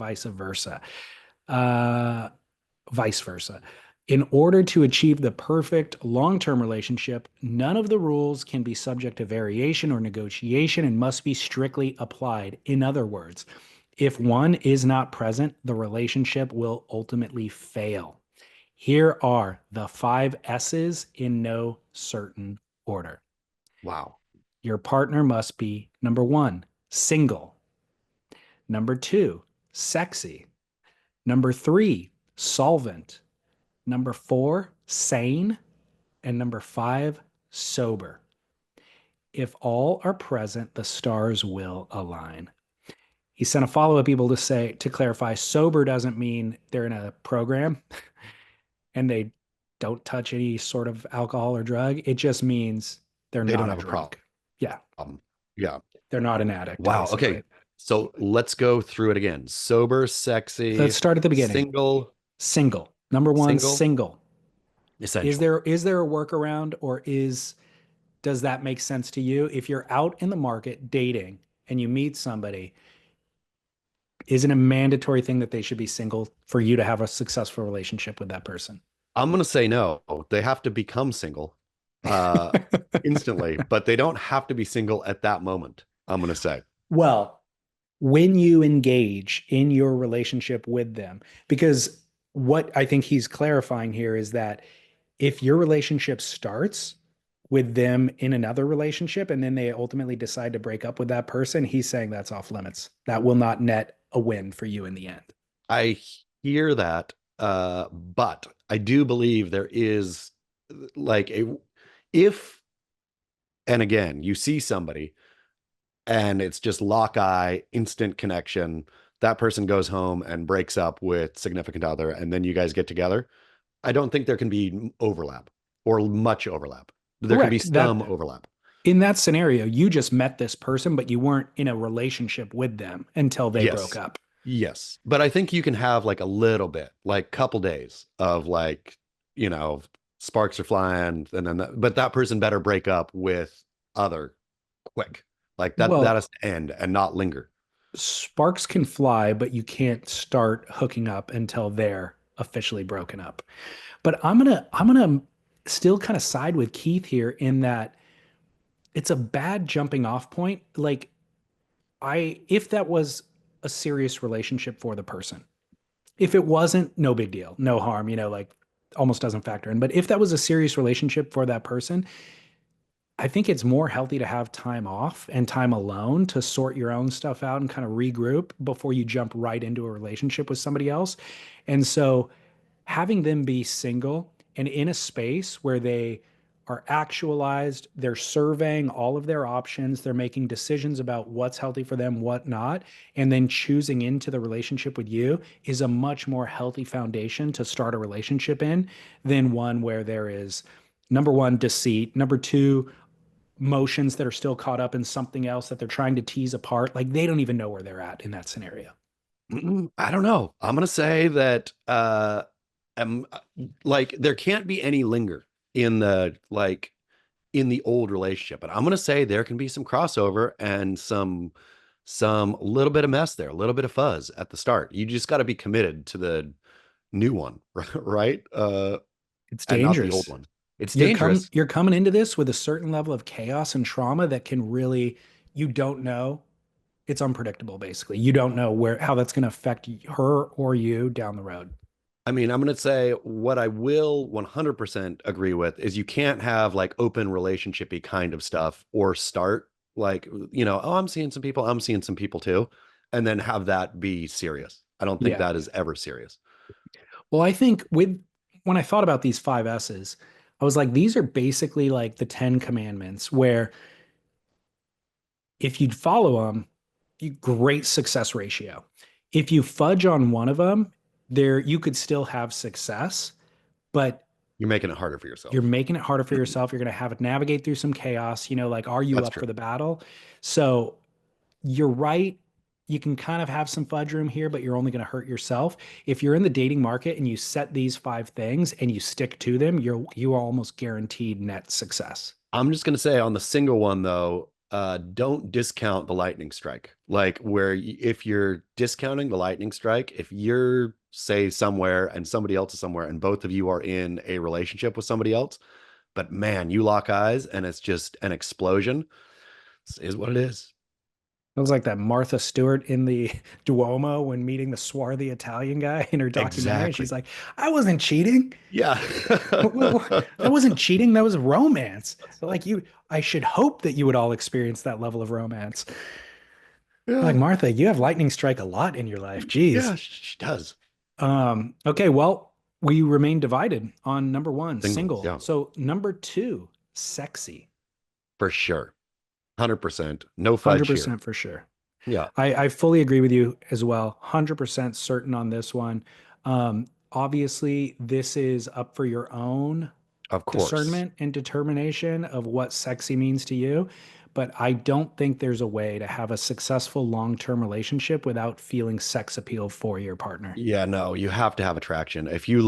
Speaker 2: uh, vice versa. In order to achieve the perfect long term relationship, none of the rules can be subject to variation or negotiation and must be strictly applied. In other words, if one is not present, the relationship will ultimately fail. Here are the 5 S's in no certain order.
Speaker 1: Wow.
Speaker 2: Your partner must be number one, single. Number two, sexy. Number three, solvent. Number four, sane. And number five, sober. If all are present, the stars will align. He sent a follow up email to clarify sober doesn't mean they're in a program and they don't touch any sort of alcohol or drug. It just means they're
Speaker 1: They don't
Speaker 2: not a
Speaker 1: have a
Speaker 2: drunk. Yeah.
Speaker 1: problem. Yeah.
Speaker 2: They're not an addict,
Speaker 1: Wow.
Speaker 2: basically.
Speaker 1: Okay. So let's go through it again. Sober,
Speaker 2: Let's
Speaker 1: sexy,
Speaker 2: start at the beginning.
Speaker 1: single,
Speaker 2: Single. Number one,
Speaker 1: single,
Speaker 2: single. Is
Speaker 1: essential.
Speaker 2: there a workaround, or does that make sense to you? If you're out in the market dating and you meet somebody, is it a mandatory thing that they should be single for you to have a successful relationship with that person?
Speaker 1: I'm gonna say no. They have to become single. uh, instantly, but they don't have to be single at that moment, I'm going to say.
Speaker 2: Well, when you engage in your relationship with them, because what I think he's clarifying here is that if your relationship starts with them in another relationship and then they ultimately decide to break up with that person, he's saying that's off limits. That will not net a win for you in the end.
Speaker 1: I hear that, but I do believe there is like a, if, and again, you see somebody and it's just lock eye, instant connection. That person goes home and breaks up with significant other, and then you guys get together. I don't think there can be overlap or much overlap. There can be
Speaker 2: Correct.
Speaker 1: some
Speaker 2: That
Speaker 1: overlap.
Speaker 2: in that scenario, you just met this person, but you weren't in a relationship with them until they broke
Speaker 1: Yes.
Speaker 2: up.
Speaker 1: Yes. But I think you can have like a little bit, like couple days of like, you know, sparks are flying and then but that person better break up with other quick. Like that
Speaker 2: Well,
Speaker 1: has to end and not linger.
Speaker 2: sparks can fly, but you can't start hooking up until they're officially broken up. But I'm gonna still kind of side with Keith here in that it's a bad jumping off point. Like I if that was a serious relationship for the person. If it wasn't, no big deal, no harm, like almost doesn't factor in. But if that was a serious relationship for that person, I think it's more healthy to have time off and time alone to sort your own stuff out and kind of regroup before you jump right into a relationship with somebody else. And so having them be single and in a space where they are actualized, they're surveying all of their options, they're making decisions about what's healthy for them, what not, and then choosing into the relationship with you is a much more healthy foundation to start a relationship in than one where there is number one, deceit, number two, motions that are still caught up in something else that they're trying to tease apart. Like they don't even know where they're at in that scenario.
Speaker 1: I don't know. I'm gonna say that um like there can't be any linger in the like in the old relationship. But I'm gonna say there can be some crossover and some little bit of mess there, a little bit of fuzz at the start. You just got to be committed to the new one, right?
Speaker 2: It's
Speaker 1: And not the old
Speaker 2: dangerous.
Speaker 1: one. It's
Speaker 2: You're come
Speaker 1: dangerous.
Speaker 2: you're coming into this with a certain level of chaos and trauma that can really you don't know. It's unpredictable basically. You don't know where how that's going to affect her or you down the road.
Speaker 1: I mean, I'm going to say what I will 100% agree with is you can't have like open relationshipy kind of stuff or start like, oh, I'm seeing some people too, and then have that be serious. I don't think
Speaker 2: Yeah.
Speaker 1: that is ever serious.
Speaker 2: Well, I think with when I thought about these five S's, I was like, these are basically like the 10 commandments where if you'd follow them, you great success ratio. If you fudge on one of them, there you could still have success, but
Speaker 1: You're making it harder for
Speaker 2: you're
Speaker 1: yourself.
Speaker 2: making it harder for yourself. You're going to have to navigate through some chaos, like are you
Speaker 1: That's
Speaker 2: up
Speaker 1: true.
Speaker 2: for the battle? So you're right. You can kind of have some fudge room here, but you're only going to hurt yourself. If you're in the dating market and you set these five things and you stick to them, you are almost guaranteed net success.
Speaker 1: I'm just gonna say on the single one though, don't discount the lightning strike. Like where if you're discounting the lightning strike, if you're say somewhere and somebody else is somewhere and both of you are in a relationship with somebody else, but man, you lock eyes and it's just an explosion, this is what it is.
Speaker 2: It was like that Martha Stewart in the Duomo when meeting the swarthy Italian guy in her documentary. She's
Speaker 1: Exactly.
Speaker 2: like, I wasn't cheating.
Speaker 1: Yeah.
Speaker 2: That wasn't cheating. That was romance. Like I should hope that you would all experience that level of romance. Like
Speaker 1: Yeah.
Speaker 2: Martha, you have lightning strike a lot in your life. Jeez.
Speaker 1: Yeah, she does.
Speaker 2: Okay, well, we remain divided on number one,
Speaker 1: Single.
Speaker 2: single.
Speaker 1: Yeah,
Speaker 2: So number two, sexy.
Speaker 1: for sure. 100%. No fudge here.
Speaker 2: 100% for sure.
Speaker 1: Yeah,
Speaker 2: I fully agree with you as well. 100% certain on this one. Obviously, this is up for your own
Speaker 1: of course.
Speaker 2: discernment and determination of what sexy means to you. But I don't think there's a way to have a successful long-term relationship without feeling sex appeal for your partner.
Speaker 1: Yeah, no, you have to have attraction. If you're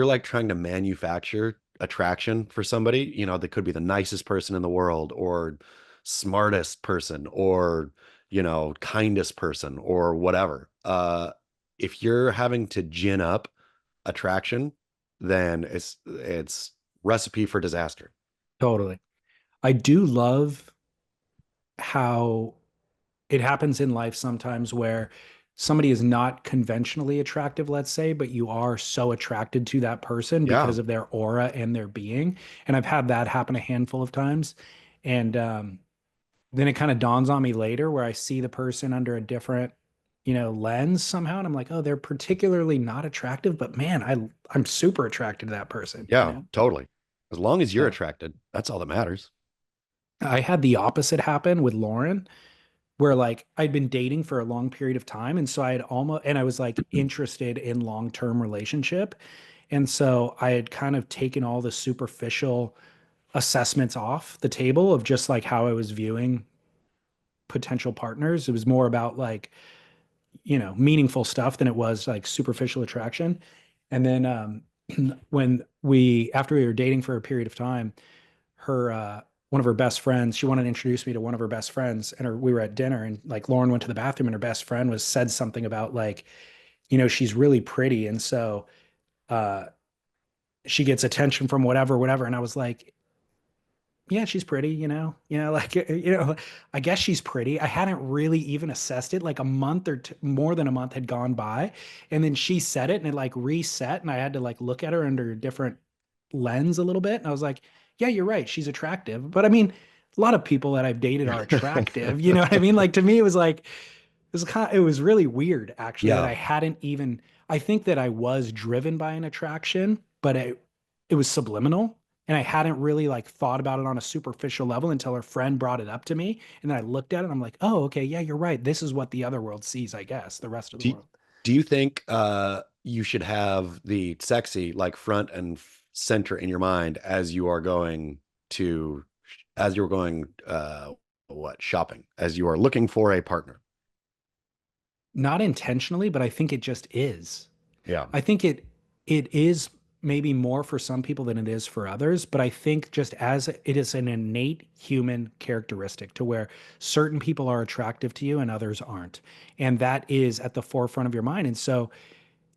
Speaker 1: like trying to manufacture attraction for somebody, they could be the nicest person in the world or smartest person or, kindest person or whatever. If you're having to gin up attraction, then it's recipe for disaster.
Speaker 2: Totally. I do love how it happens in life sometimes where somebody is not conventionally attractive, let's say, but you are so attracted to that person
Speaker 1: Yeah.
Speaker 2: because of their aura and their being. And I've had that happen a handful of times. And then it kind of dawns on me later where I see the person under a different, lens somehow. And I'm like, oh, they're particularly not attractive, but man, I'm super attracted to that person.
Speaker 1: Yeah, totally. As long as you're
Speaker 2: So
Speaker 1: attracted, that's all that matters.
Speaker 2: I had the opposite happen with Lauren where like I'd been dating for a long period of time. And so I had almost, and I was like interested in long-term relationship. And so I had kind of taken all the superficial assessments off the table of just like how I was viewing potential partners. It was more about like, meaningful stuff than it was like superficial attraction. And then after we were dating for a period of time, her one of her best friends, she wanted to introduce me to one of her best friends, and we were at dinner, and like Lauren went to the bathroom, and her best friend was said something about like, she's really pretty, and so uh, she gets attention from whatever, whatever, and I was like, yeah, she's pretty, like, I guess she's pretty. I hadn't really even assessed it. Like a month or more than a month had gone by. And then she said it and it like reset. And I had to like look at her under a different lens a little bit. And I was like, yeah, you're right. She's attractive. But I mean, a lot of people that I've dated are attractive. You know what I mean? Like to me, it was like, it was really weird actually that
Speaker 1: Yeah.
Speaker 2: I hadn't even, I think that I was driven by an attraction, but it was subliminal and I hadn't really like thought about it on a superficial level until her friend brought it up to me. And then I looked at it and I'm like, oh, okay, yeah, you're right. This is what the other world sees, I guess, the rest of the
Speaker 1: Do
Speaker 2: world.
Speaker 1: do you think you should have the sexy like front and center in your mind to as you're going what shopping as you are looking for a partner?
Speaker 2: Not intentionally, but I think it just is.
Speaker 1: Yeah.
Speaker 2: I think it is maybe more for some people than it is for others, but I think just as it is an innate human characteristic to where certain people are attractive to you and others aren't. And that is at the forefront of your mind. And so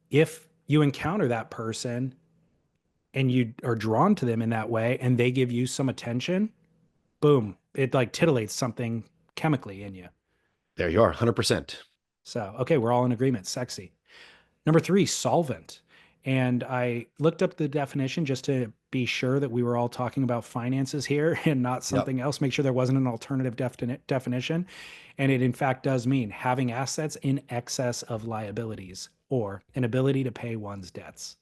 Speaker 2: if you encounter that person and you are drawn to them in that way and they give you some attention, boom, it like titillates something chemically in you.
Speaker 1: There you are, 100%.
Speaker 2: So, okay, we're all in agreement. Sexy. Number three, solvent. And I looked up the definition just to be sure that we were all talking about finances here and not
Speaker 1: Yep.
Speaker 2: something else, make sure there wasn't an alternative definition. And it, in fact, does mean having assets in excess of liabilities or an ability to pay one's debts.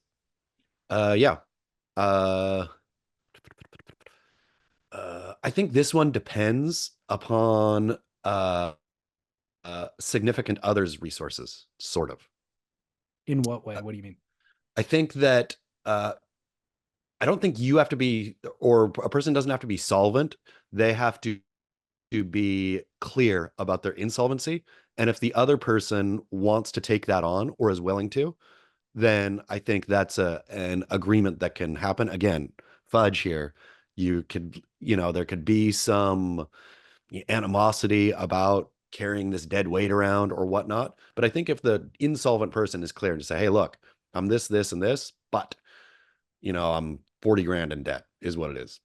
Speaker 1: Yeah. Uh, I think this one depends upon significant others' resources, sort of.
Speaker 2: In what way?
Speaker 1: Uh,
Speaker 2: What do you mean?
Speaker 1: I think that I don't think you have to be, or a person doesn't have to be solvent. They have to be clear about their insolvency. And if the other person wants to take that on or is willing to, then I think that's an agreement that can happen. Again, fudge here. There could be some animosity about carrying this dead weight around or whatnot. But I think if the insolvent person is clear to say, hey, look, I'm this, this, and this, but I'm 40 grand in debt is what it is.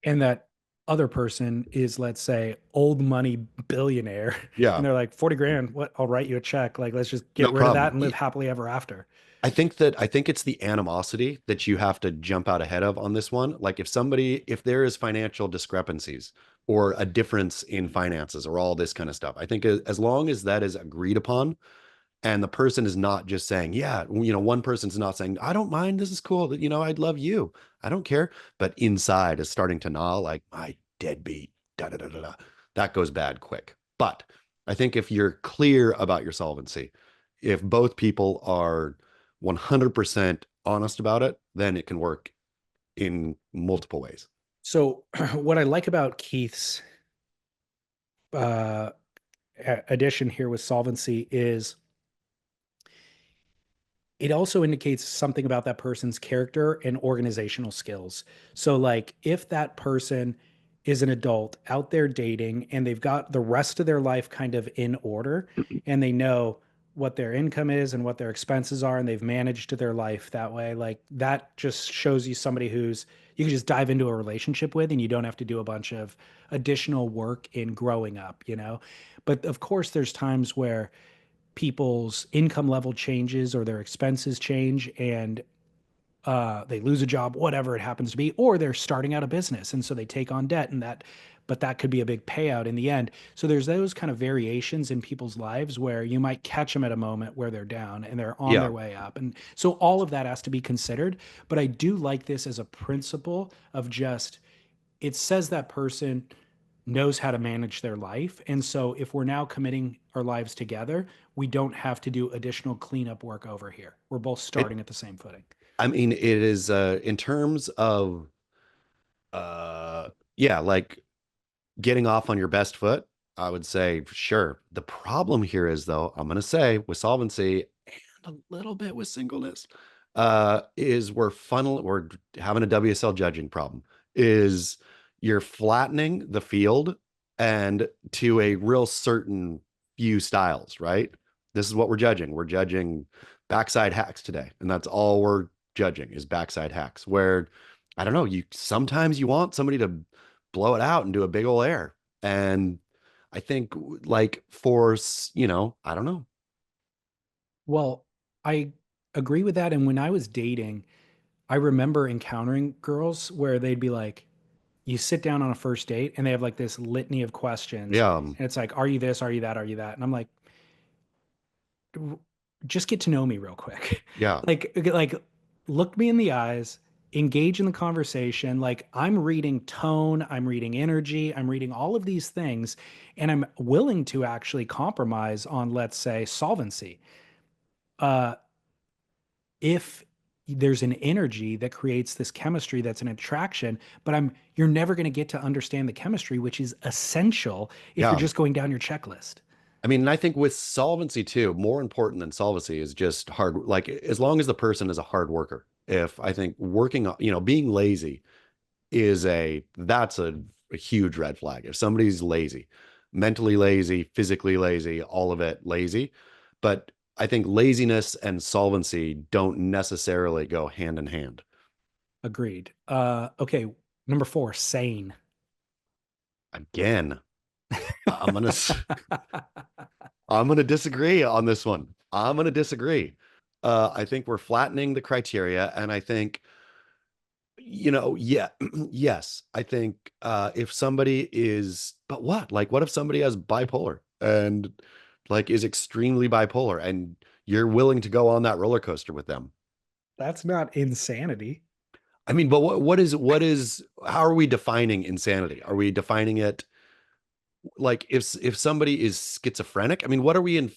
Speaker 2: And that other person is, let's say, old money billionaire, and
Speaker 1: Yeah,
Speaker 2: they're like, 40 grand, what? I'll write you a check. Like, let's just get
Speaker 1: no
Speaker 2: rid of
Speaker 1: problem.
Speaker 2: that and live happily ever after.
Speaker 1: I think it's the animosity that you have to jump out ahead of on this one. Like if there is financial discrepancies or a difference in finances or all this kind of stuff, I think as long as that is agreed upon and the person is not just saying, yeah, one person's not saying, I don't mind, this is cool, I'd love you, I don't care, but inside is starting to gnaw like my deadbeat, da da da da da. That goes bad quick. But I think if you're clear about your solvency, if both people are 100% honest about it, then it can work in multiple ways.
Speaker 2: So, what I like about Keith's uh, addition here with solvency is it also indicates something about that person's character and organizational skills. So, like, if that person is an adult out there dating and they've got the rest of their life kind of in order and they know, what their income is and what their expenses are, and they've managed their life that way. Like that just shows you somebody who's you can just dive into a relationship with, and you don't have to do a bunch of additional work in growing up, you know? But of course, there's times where people's income level changes or their expenses change, and they lose a job, whatever it happens to be, or they're starting out a business and so they take on debt, and that, but that could be a big payout in the end. So there's those kind of variations in people's lives where you might catch them at a moment where they're down and they're on
Speaker 1: Yeah.
Speaker 2: their way up. And so all of that has to be considered. But I do like this as a principle of just, it says that person knows how to manage their life. And so if we're now committing our lives together, we don't have to do additional cleanup work over here. We're both
Speaker 1: It,
Speaker 2: starting at the same footing.
Speaker 1: I mean, it is in terms of uh yeah, like getting off on your best foot, I would say sure. The problem here is though, I'm gonna say with solvency and a little bit with singleness, is we're having a WSL judging problem. Is you're flattening the field and to a real certain few styles, right? This is what we're judging. We're judging backside hacks today, and that's all we're judging is backside hacks. Where I don't know, you sometimes you want somebody to blow it out and do a big old air. And I think like for, I don't know.
Speaker 2: Well, I agree with that. And when I was dating, I remember encountering girls where they'd be like, you sit down on a first date and they have like this litany of questions.
Speaker 1: Yeah.
Speaker 2: And it's like, are you this? Are you that? Are you that? And I'm like, just get to know me real quick.
Speaker 1: Yeah.
Speaker 2: Like look me in the eyes, engage in the conversation. Like I'm reading tone, I'm reading energy, I'm reading all of these things, and I'm willing to actually compromise on, let's say, solvency. Uh, if there's an energy that creates this chemistry that's an attraction, but you're never going to get to understand the chemistry, which is essential if you're
Speaker 1: Yeah.
Speaker 2: just going down your checklist.
Speaker 1: I mean, and I think with solvency too, more important than solvency is just hard, like as long as the person is a hard worker. If I think working on, being lazy is that's a huge red flag. If somebody's lazy, mentally lazy, physically lazy, all of it lazy. But I think laziness and solvency don't necessarily go hand in hand.
Speaker 2: Agreed. Okay, number four, sane.
Speaker 1: Again, I'm gonna I'm gonna disagree on this one. I'm gonna disagree. I think we're flattening the criteria, and I think yeah, yes. I think if somebody is, but what? Like, what if somebody has bipolar and like is extremely bipolar, and you're willing to go on that roller coaster with them?
Speaker 2: That's not insanity.
Speaker 1: I mean, but how are we defining insanity? Are we defining it like if somebody is schizophrenic? I mean, what are we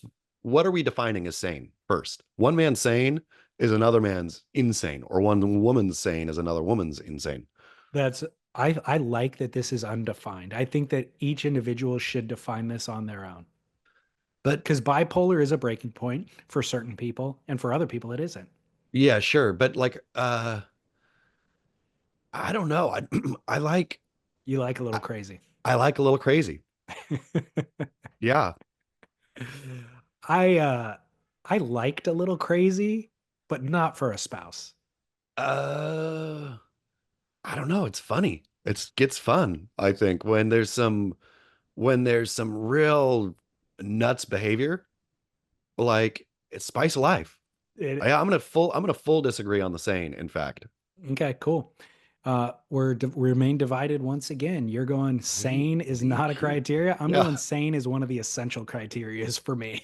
Speaker 1: defining as sane first? One man's sane is another man's insane, or one woman's sane is another woman's insane.
Speaker 2: That's I like that this is undefined. I think that each individual should define this on their own.
Speaker 1: But
Speaker 2: Because bipolar is a breaking point for certain people, and for other people it isn't.
Speaker 1: yeah, sure. But like, I don't know. I like,
Speaker 2: You like a little
Speaker 1: I,
Speaker 2: crazy.
Speaker 1: I like a little crazy. Yeah.
Speaker 2: I I liked a little crazy, but not for a spouse.
Speaker 1: Uh, I don't know. It's funny. It gets fun, I think, when there's some real nuts behavior, like it's spice of life.
Speaker 2: It,
Speaker 1: I'm gonna full disagree on the saying, in fact.
Speaker 2: okay, cool. We remain divided once again. You're going sane is not a criteria. I'm
Speaker 1: Yeah.
Speaker 2: going sane is one of the essential criterias for me.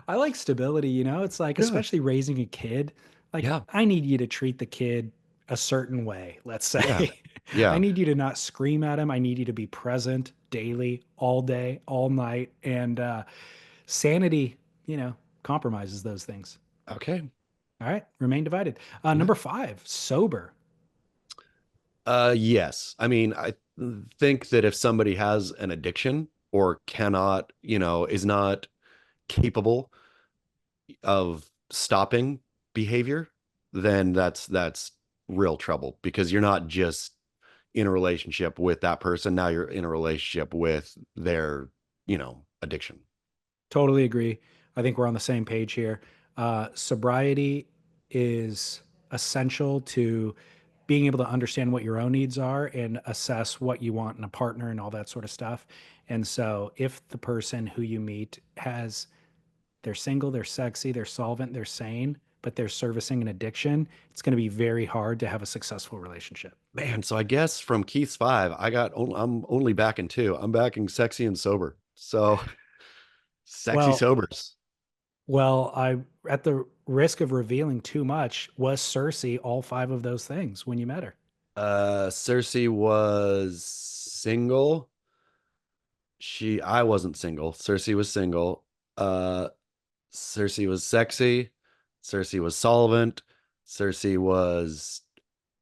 Speaker 2: I like stability, you know? It's like,
Speaker 1: Yeah.
Speaker 2: especially raising a kid, like,
Speaker 1: Yeah.
Speaker 2: I need you to treat the kid a certain way, let's
Speaker 1: Yeah.
Speaker 2: say. I
Speaker 1: Yeah.
Speaker 2: need you to not scream at him. I need you to be present daily, all day, all night. And sanity, compromises those things.
Speaker 1: Okay.
Speaker 2: All right, remain divided.
Speaker 1: Yeah.
Speaker 2: Number five, sober.
Speaker 1: Yes. I mean, I think that if somebody has an addiction or cannot, is not capable of stopping behavior, then that's real trouble because you're not just in a relationship with that person. Now you're in a relationship with their, addiction.
Speaker 2: Totally agree. I think we're on the same page here. Sobriety is essential to being able to understand what your own needs are and assess what you want in a partner and all that sort of stuff. And so, if the person who you meet they're single, they're sexy, they're solvent, they're sane, but they're servicing an addiction, it's going to be very hard to have a successful relationship.
Speaker 1: Man, so I guess from Keith's five, I'm only backing two. I'm backing sexy and sober. So sexy
Speaker 2: Well,
Speaker 1: sobers.
Speaker 2: I, at the risk of revealing too much, was Cersei all five of those things when you met her?
Speaker 1: Cersei was single. I wasn't single. Cersei was single. Uh, Cersei was sexy. Cersei was solvent. Cersei was,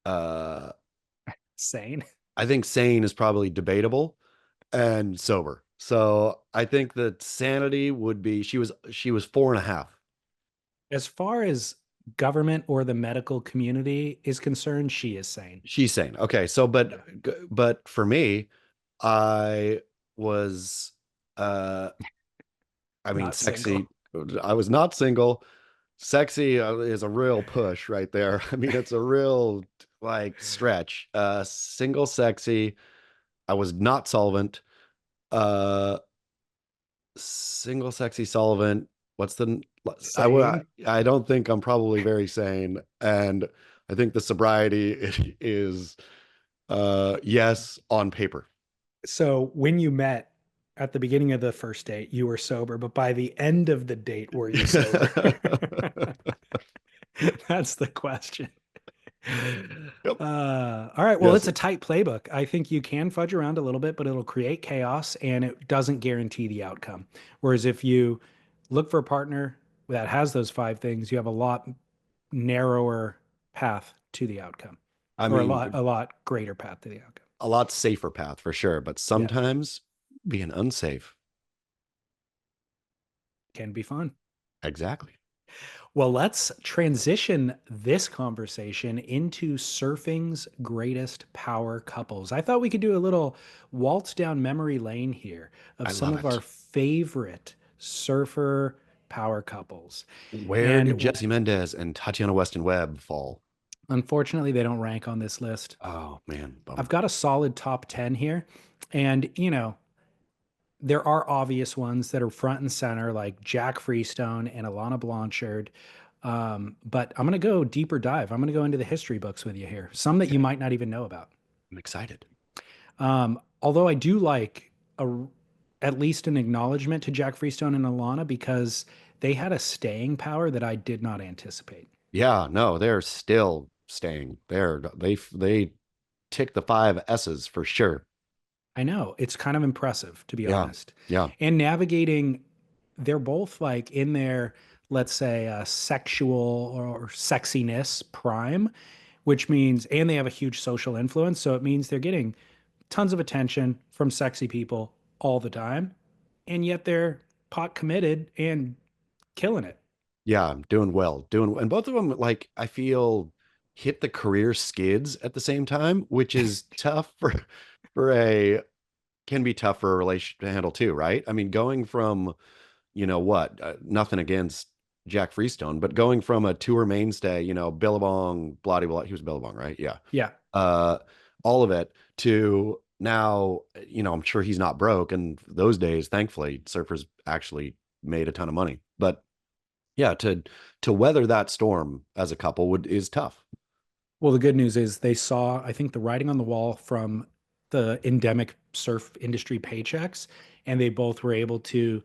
Speaker 1: uh,
Speaker 2: Sane.
Speaker 1: I think sane is probably debatable and sober. So I think that sanity would be, she was 4.5.
Speaker 2: As far as government or the medical community is concerned, she is sane.
Speaker 1: She's sane. Okay. So,
Speaker 2: Yeah.
Speaker 1: but for me, I was, uh, I mean,
Speaker 2: Not single.
Speaker 1: sexy. I was not single. Sexy is a real push right there. I mean, it's a real like stretch. Single sexy. I was not solvent. Uh, single sexy solvent. What's the
Speaker 2: Sane.
Speaker 1: I don't think I'm probably very sane, and I think the sobriety is yes on paper.
Speaker 2: So when you met at the beginning of the first date, you were sober, but by the end of the date, were you sober? That's the question.
Speaker 1: Yep.
Speaker 2: All right. Well,
Speaker 1: Yes.
Speaker 2: it's a tight playbook. I think you can fudge around a little bit, but it'll create chaos and it doesn't guarantee the outcome. Whereas if you look for a partner that has those five things, you have a lot narrower path to the outcome,
Speaker 1: I
Speaker 2: or
Speaker 1: mean,
Speaker 2: a lot greater path to the outcome.
Speaker 1: a lot safer path for sure, but
Speaker 2: Yeah,
Speaker 1: sometimes being unsafe.
Speaker 2: can be fun.
Speaker 1: Exactly.
Speaker 2: Well, let's transition this conversation into surfing's greatest power couples. I thought we could do a little waltz down memory lane here of
Speaker 1: I
Speaker 2: some
Speaker 1: love
Speaker 2: of our
Speaker 1: it.
Speaker 2: favorite surfer power couples.
Speaker 1: Where
Speaker 2: And
Speaker 1: did Jesse Mendez and Tatiana Weston Webb fall?
Speaker 2: unfortunately, they don't rank on this list.
Speaker 1: Oh man,
Speaker 2: I've
Speaker 1: bummer.
Speaker 2: got a solid top 10 here. And, there are obvious ones that are front and center, like Jack Freestone and Alana Blanchard. But I'm going to go deeper dive. I'm going to go into the history books with you here, some that you
Speaker 1: Okay,
Speaker 2: might not even know about.
Speaker 1: I'm excited.
Speaker 2: Although I do like at least an acknowledgement to Jack Freestone and Alana because they had a staying power that I did not anticipate.
Speaker 1: Yeah, no, they're still staying there. They tick the five S's for sure.
Speaker 2: I know it's kind of impressive, to be
Speaker 1: Yeah,
Speaker 2: honest.
Speaker 1: yeah,
Speaker 2: And navigating, they're both like in their, let's say, sexual or sexiness prime, which means, and they have a huge social influence. So it means they're getting tons of attention from sexy people all the time. And yet they're pot committed and killing it.
Speaker 1: yeah. I'm doing well, and both of them like I feel hit the career skids at the same time, which is tough for a can be tough for a relation to handle too, right? I mean, going from what, nothing against Jack Freestone, but going from a tour mainstay, Billabong, blah blah, he was Billabong, right? Yeah.
Speaker 2: Yeah.
Speaker 1: uh, all of it to now, I'm sure he's not broke. And those days, thankfully, surfers actually made a ton of money. But yeah, to weather that storm as a couple is tough.
Speaker 2: Well, the good news is they saw, I think, the writing on the wall from the endemic surf industry paychecks, and they both were able to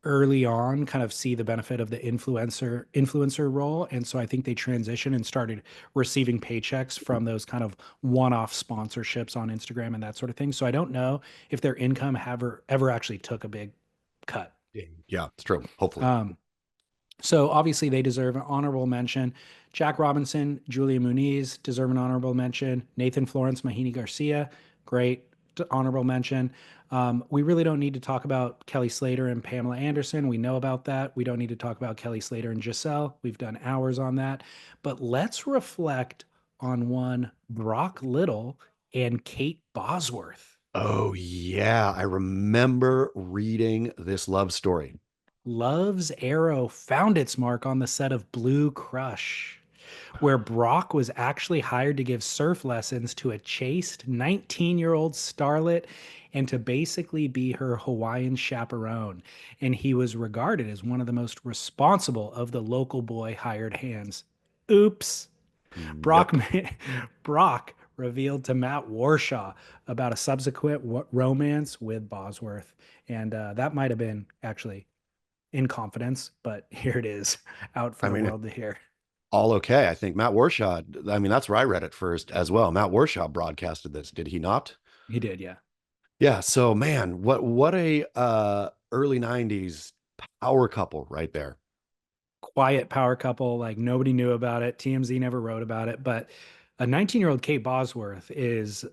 Speaker 2: early on kind of see the benefit of the influencer role. And so I think they transitioned and started receiving paychecks from those kind of one-off sponsorships on Instagram and that sort of thing. So I don't know if their income ever actually took a big cut.
Speaker 1: Yeah, it's true. Hopefully.
Speaker 2: Um, so obviously they deserve an honorable mention. Jack Robinson, Julia Muniz deserve an honorable mention. Nathan Florence, Mahini Garcia, great honorable mention. We really don't need to talk about Kelly Slater and Pamela Anderson. We know about that. We don't need to talk about Kelly Slater and Giselle. We've done hours on that. But let's reflect on one Brock Little and Kate Bosworth.
Speaker 1: Oh yeah, I remember reading this love story.
Speaker 2: Love's arrow found its mark on the set of Blue Crush, where Brock was actually hired to give surf lessons to a chaste 19-year-old starlet and to basically be her Hawaiian chaperone. And he was regarded as one of the most responsible of the local boy hired hands. Oops. Brock
Speaker 1: Yep.
Speaker 2: Brock revealed to Matt Warshaw about a subsequent romance with Bosworth, and that might have been actually in confidence, but here it is out for
Speaker 1: I
Speaker 2: the
Speaker 1: mean,
Speaker 2: world to hear.
Speaker 1: all okay. I think Matt Warshaw, I mean, that's where I read it first as well. Matt Warshaw broadcasted this, did he not?
Speaker 2: He did, yeah.
Speaker 1: Yeah, so man, what a early 90s power couple right there.
Speaker 2: Quiet power couple, like nobody knew about it. TMZ never wrote about it, but a 19-year-old Kate Bosworth is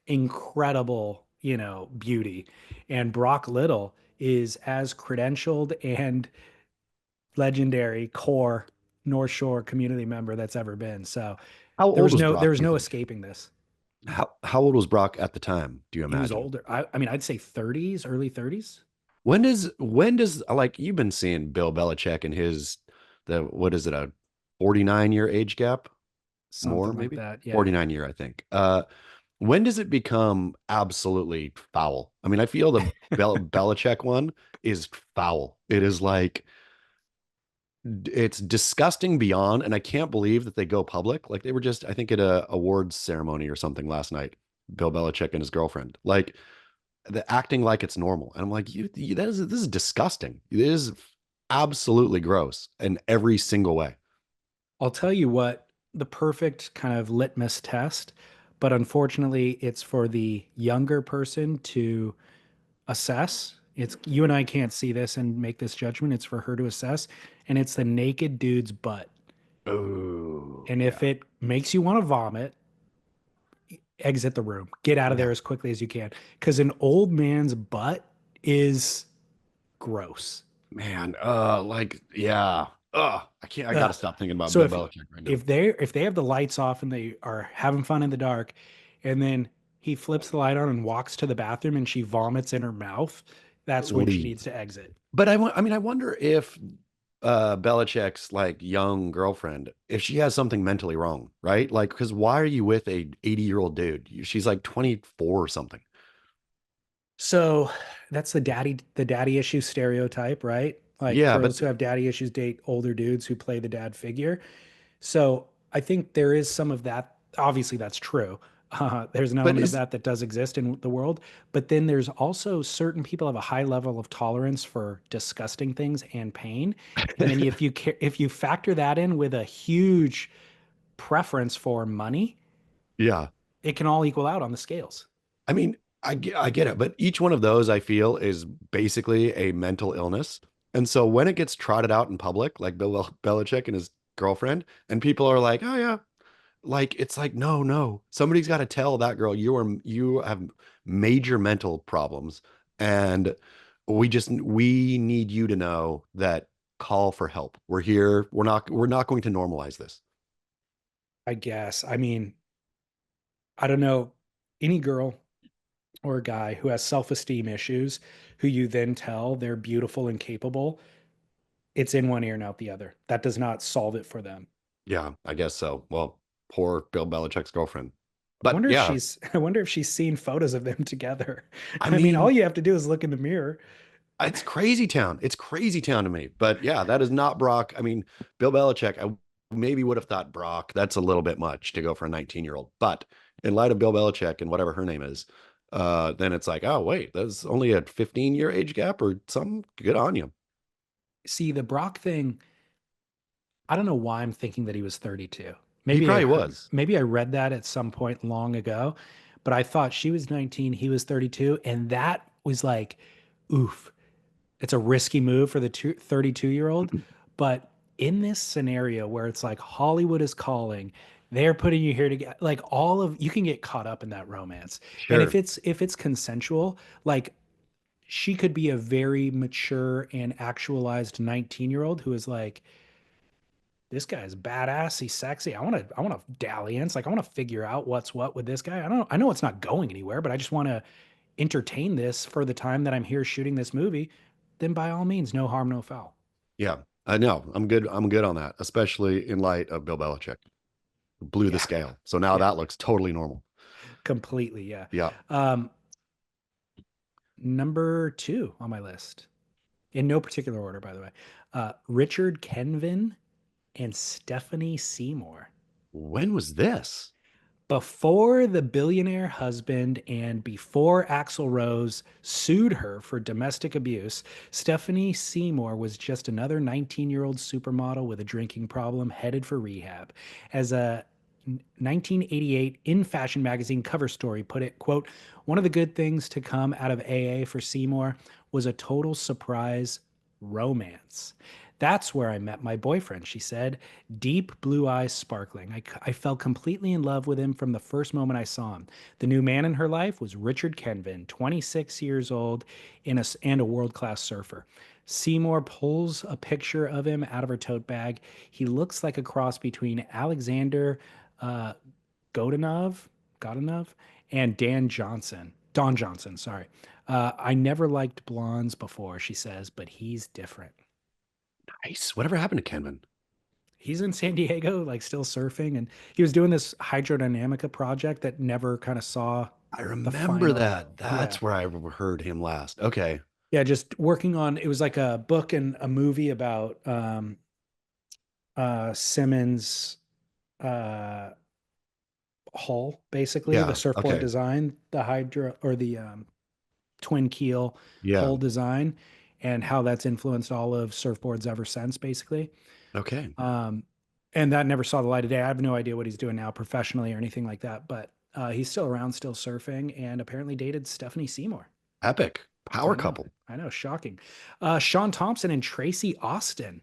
Speaker 2: incredible, beauty. And Brock Little is as credentialed and legendary core North Shore community member that's ever been. So
Speaker 1: How
Speaker 2: there
Speaker 1: old
Speaker 2: was
Speaker 1: was
Speaker 2: no there
Speaker 1: Brock,
Speaker 2: was
Speaker 1: do you
Speaker 2: no
Speaker 1: think?
Speaker 2: escaping this.
Speaker 1: How old was Brock at the time, do you
Speaker 2: He was
Speaker 1: imagine?
Speaker 2: older. I mean, I'd say 30s, early 30s,
Speaker 1: When does like you've been seeing Bill Belichick and his the what is it, a 49-year age gap? More
Speaker 2: something like
Speaker 1: maybe?
Speaker 2: that. Yeah.
Speaker 1: 49-year, I think. When does it become absolutely foul? I mean, I feel the Belichick one is foul. It is like it's disgusting beyond, and I can't believe that they go public. Like they were just, I think, at a awards ceremony or something last night. Bill Belichick and his girlfriend, like the acting like it's normal, and I'm like, you that is this is disgusting. It is absolutely gross in every single way.
Speaker 2: I'll tell you what, the perfect kind of litmus test, but unfortunately, it's for the younger person to assess. It's you and I can't see this and make this judgment. It's for her to assess, and it's the naked dude's butt.
Speaker 1: Oh
Speaker 2: And if
Speaker 1: yeah,
Speaker 2: it makes you want to vomit, exit the room. Get out of there
Speaker 1: yeah,
Speaker 2: as quickly as you can. Because an old man's butt is gross.
Speaker 1: man. Like yeah. I can't. I got to
Speaker 2: Ugh.
Speaker 1: stop thinking about
Speaker 2: So
Speaker 1: Bill
Speaker 2: if
Speaker 1: Belichick right now.
Speaker 2: if they have the lights off and they are having fun in the dark, and then he flips the light on and walks to the bathroom and she vomits in her mouth, that's when she
Speaker 1: Leave.
Speaker 2: needs to exit.
Speaker 1: But I mean, I wonder if Belichick's like young girlfriend, if she has something mentally wrong, right? Like, because why are you with a 80-year-old dude? She's like 24 or something.
Speaker 2: So that's the daddy issue stereotype, right? Like
Speaker 1: Yeah,
Speaker 2: girls
Speaker 1: but
Speaker 2: who have daddy issues date older dudes who play the dad figure. So I think there is some of that. Obviously, that's true. There's an
Speaker 1: but
Speaker 2: element of
Speaker 1: is
Speaker 2: that does exist in the world, but then there's also certain people have a high level of tolerance for disgusting things and pain, and then if you factor that in with a huge preference for money,
Speaker 1: yeah.
Speaker 2: it can all equal out on the scales.
Speaker 1: I mean, I get it, but each one of those I feel is basically a mental illness. And so when it gets trotted out in public, like Bill Belichick and his girlfriend, and people are like, "Oh yeah," like it's like, no, no, somebody's got to tell that girl you have major mental problems, and we need you to know that. Call for help. We're here. We're not going to normalize this.
Speaker 2: I guess. I mean, I don't know any girl or a guy who has self-esteem issues who you then tell they're beautiful and capable, it's in one ear and out the other. That does not solve it for them.
Speaker 1: Yeah, I guess so. Well, poor Bill Belichick's girlfriend.
Speaker 2: I
Speaker 1: But
Speaker 2: wonder if
Speaker 1: yeah,
Speaker 2: she's I wonder if she's seen photos of them together.
Speaker 1: I
Speaker 2: I mean, all
Speaker 1: mean,
Speaker 2: you have to do is look in the mirror.
Speaker 1: it's crazy town. It's crazy town to me. But yeah, that is not Brock. I mean, Bill Belichick, I maybe would have thought Brock, that's a little bit much to go for a 19-year-old. But in light of Bill Belichick and whatever her name is, then it's like, oh, wait, there's only a 15-year age gap or something. Good on you.
Speaker 2: See, the Brock thing, I don't know why I'm thinking that he was 32.
Speaker 1: He probably was.
Speaker 2: Maybe I read that at some point long ago, but I thought she was 19, he was 32, and that was like, oof, it's a risky move for the 32-year-old. But in this scenario where it's like Hollywood is calling, they're putting you here to get like all of you can get caught up in that romance. And if
Speaker 1: Sure.
Speaker 2: it's consensual, like she could be a very mature and actualized 19-year-old who is like, this guy's badass, he's sexy. I want to dalliance. Like I want to figure out what's what with this guy. I know it's not going anywhere, but I just want to entertain this for the time that I'm here shooting this movie. then by all means, no harm, no foul.
Speaker 1: Yeah, I know. I'm good. I'm good on that, especially in light of Bill Belichick, who blew the
Speaker 2: Yeah,
Speaker 1: scale. So now
Speaker 2: yeah,
Speaker 1: that looks totally normal.
Speaker 2: completely. Yeah.
Speaker 1: Yeah.
Speaker 2: Um, Number two on my list, in no particular order, by the way, Richard Kenvin and Stephanie Seymour.
Speaker 1: When was this?
Speaker 2: Before the billionaire husband and before Axl Rose sued her for domestic abuse, Stephanie Seymour was just another 19-year-old supermodel with a drinking problem headed for rehab. As a 1988 In Fashion magazine cover story put it, quote, one of the good things to come out of AA for Seymour was a total surprise romance. That's where I met my boyfriend, she said, deep blue eyes sparkling. I fell completely in love with him from the first moment I saw him. The new man in her life was Richard Kenvin, 26 years old and a world class surfer. Seymour pulls a picture of him out of her tote bag. He looks like a cross between Alexander uh, Godunov, and Don Johnson, sorry. I never liked blondes before, she says, but he's different.
Speaker 1: Nice. Whatever happened to Kenman?
Speaker 2: He's in San Diego, like still surfing, and he was doing this hydrodynamica project that never kind of saw
Speaker 1: I
Speaker 2: the
Speaker 1: remember
Speaker 2: final.
Speaker 1: that.
Speaker 2: Yeah.
Speaker 1: That's where I heard him last. Okay.
Speaker 2: Yeah, just working on it was like a book and a movie about Simmons uh hull, basically, the
Speaker 1: Yeah.
Speaker 2: surfboard
Speaker 1: Okay.
Speaker 2: design, the hydro or the twin keel
Speaker 1: Yeah.
Speaker 2: hull design, and how that's influenced all of surfboards ever since, basically.
Speaker 1: Okay.
Speaker 2: Um, and that never saw the light of day. I have no idea what he's doing now professionally or anything like that, but he's still around, still surfing, and apparently dated Stephanie Seymour.
Speaker 1: Epic. Power
Speaker 2: I know.
Speaker 1: couple.
Speaker 2: I know. Shocking. Sean Thompson and Tracy Austin,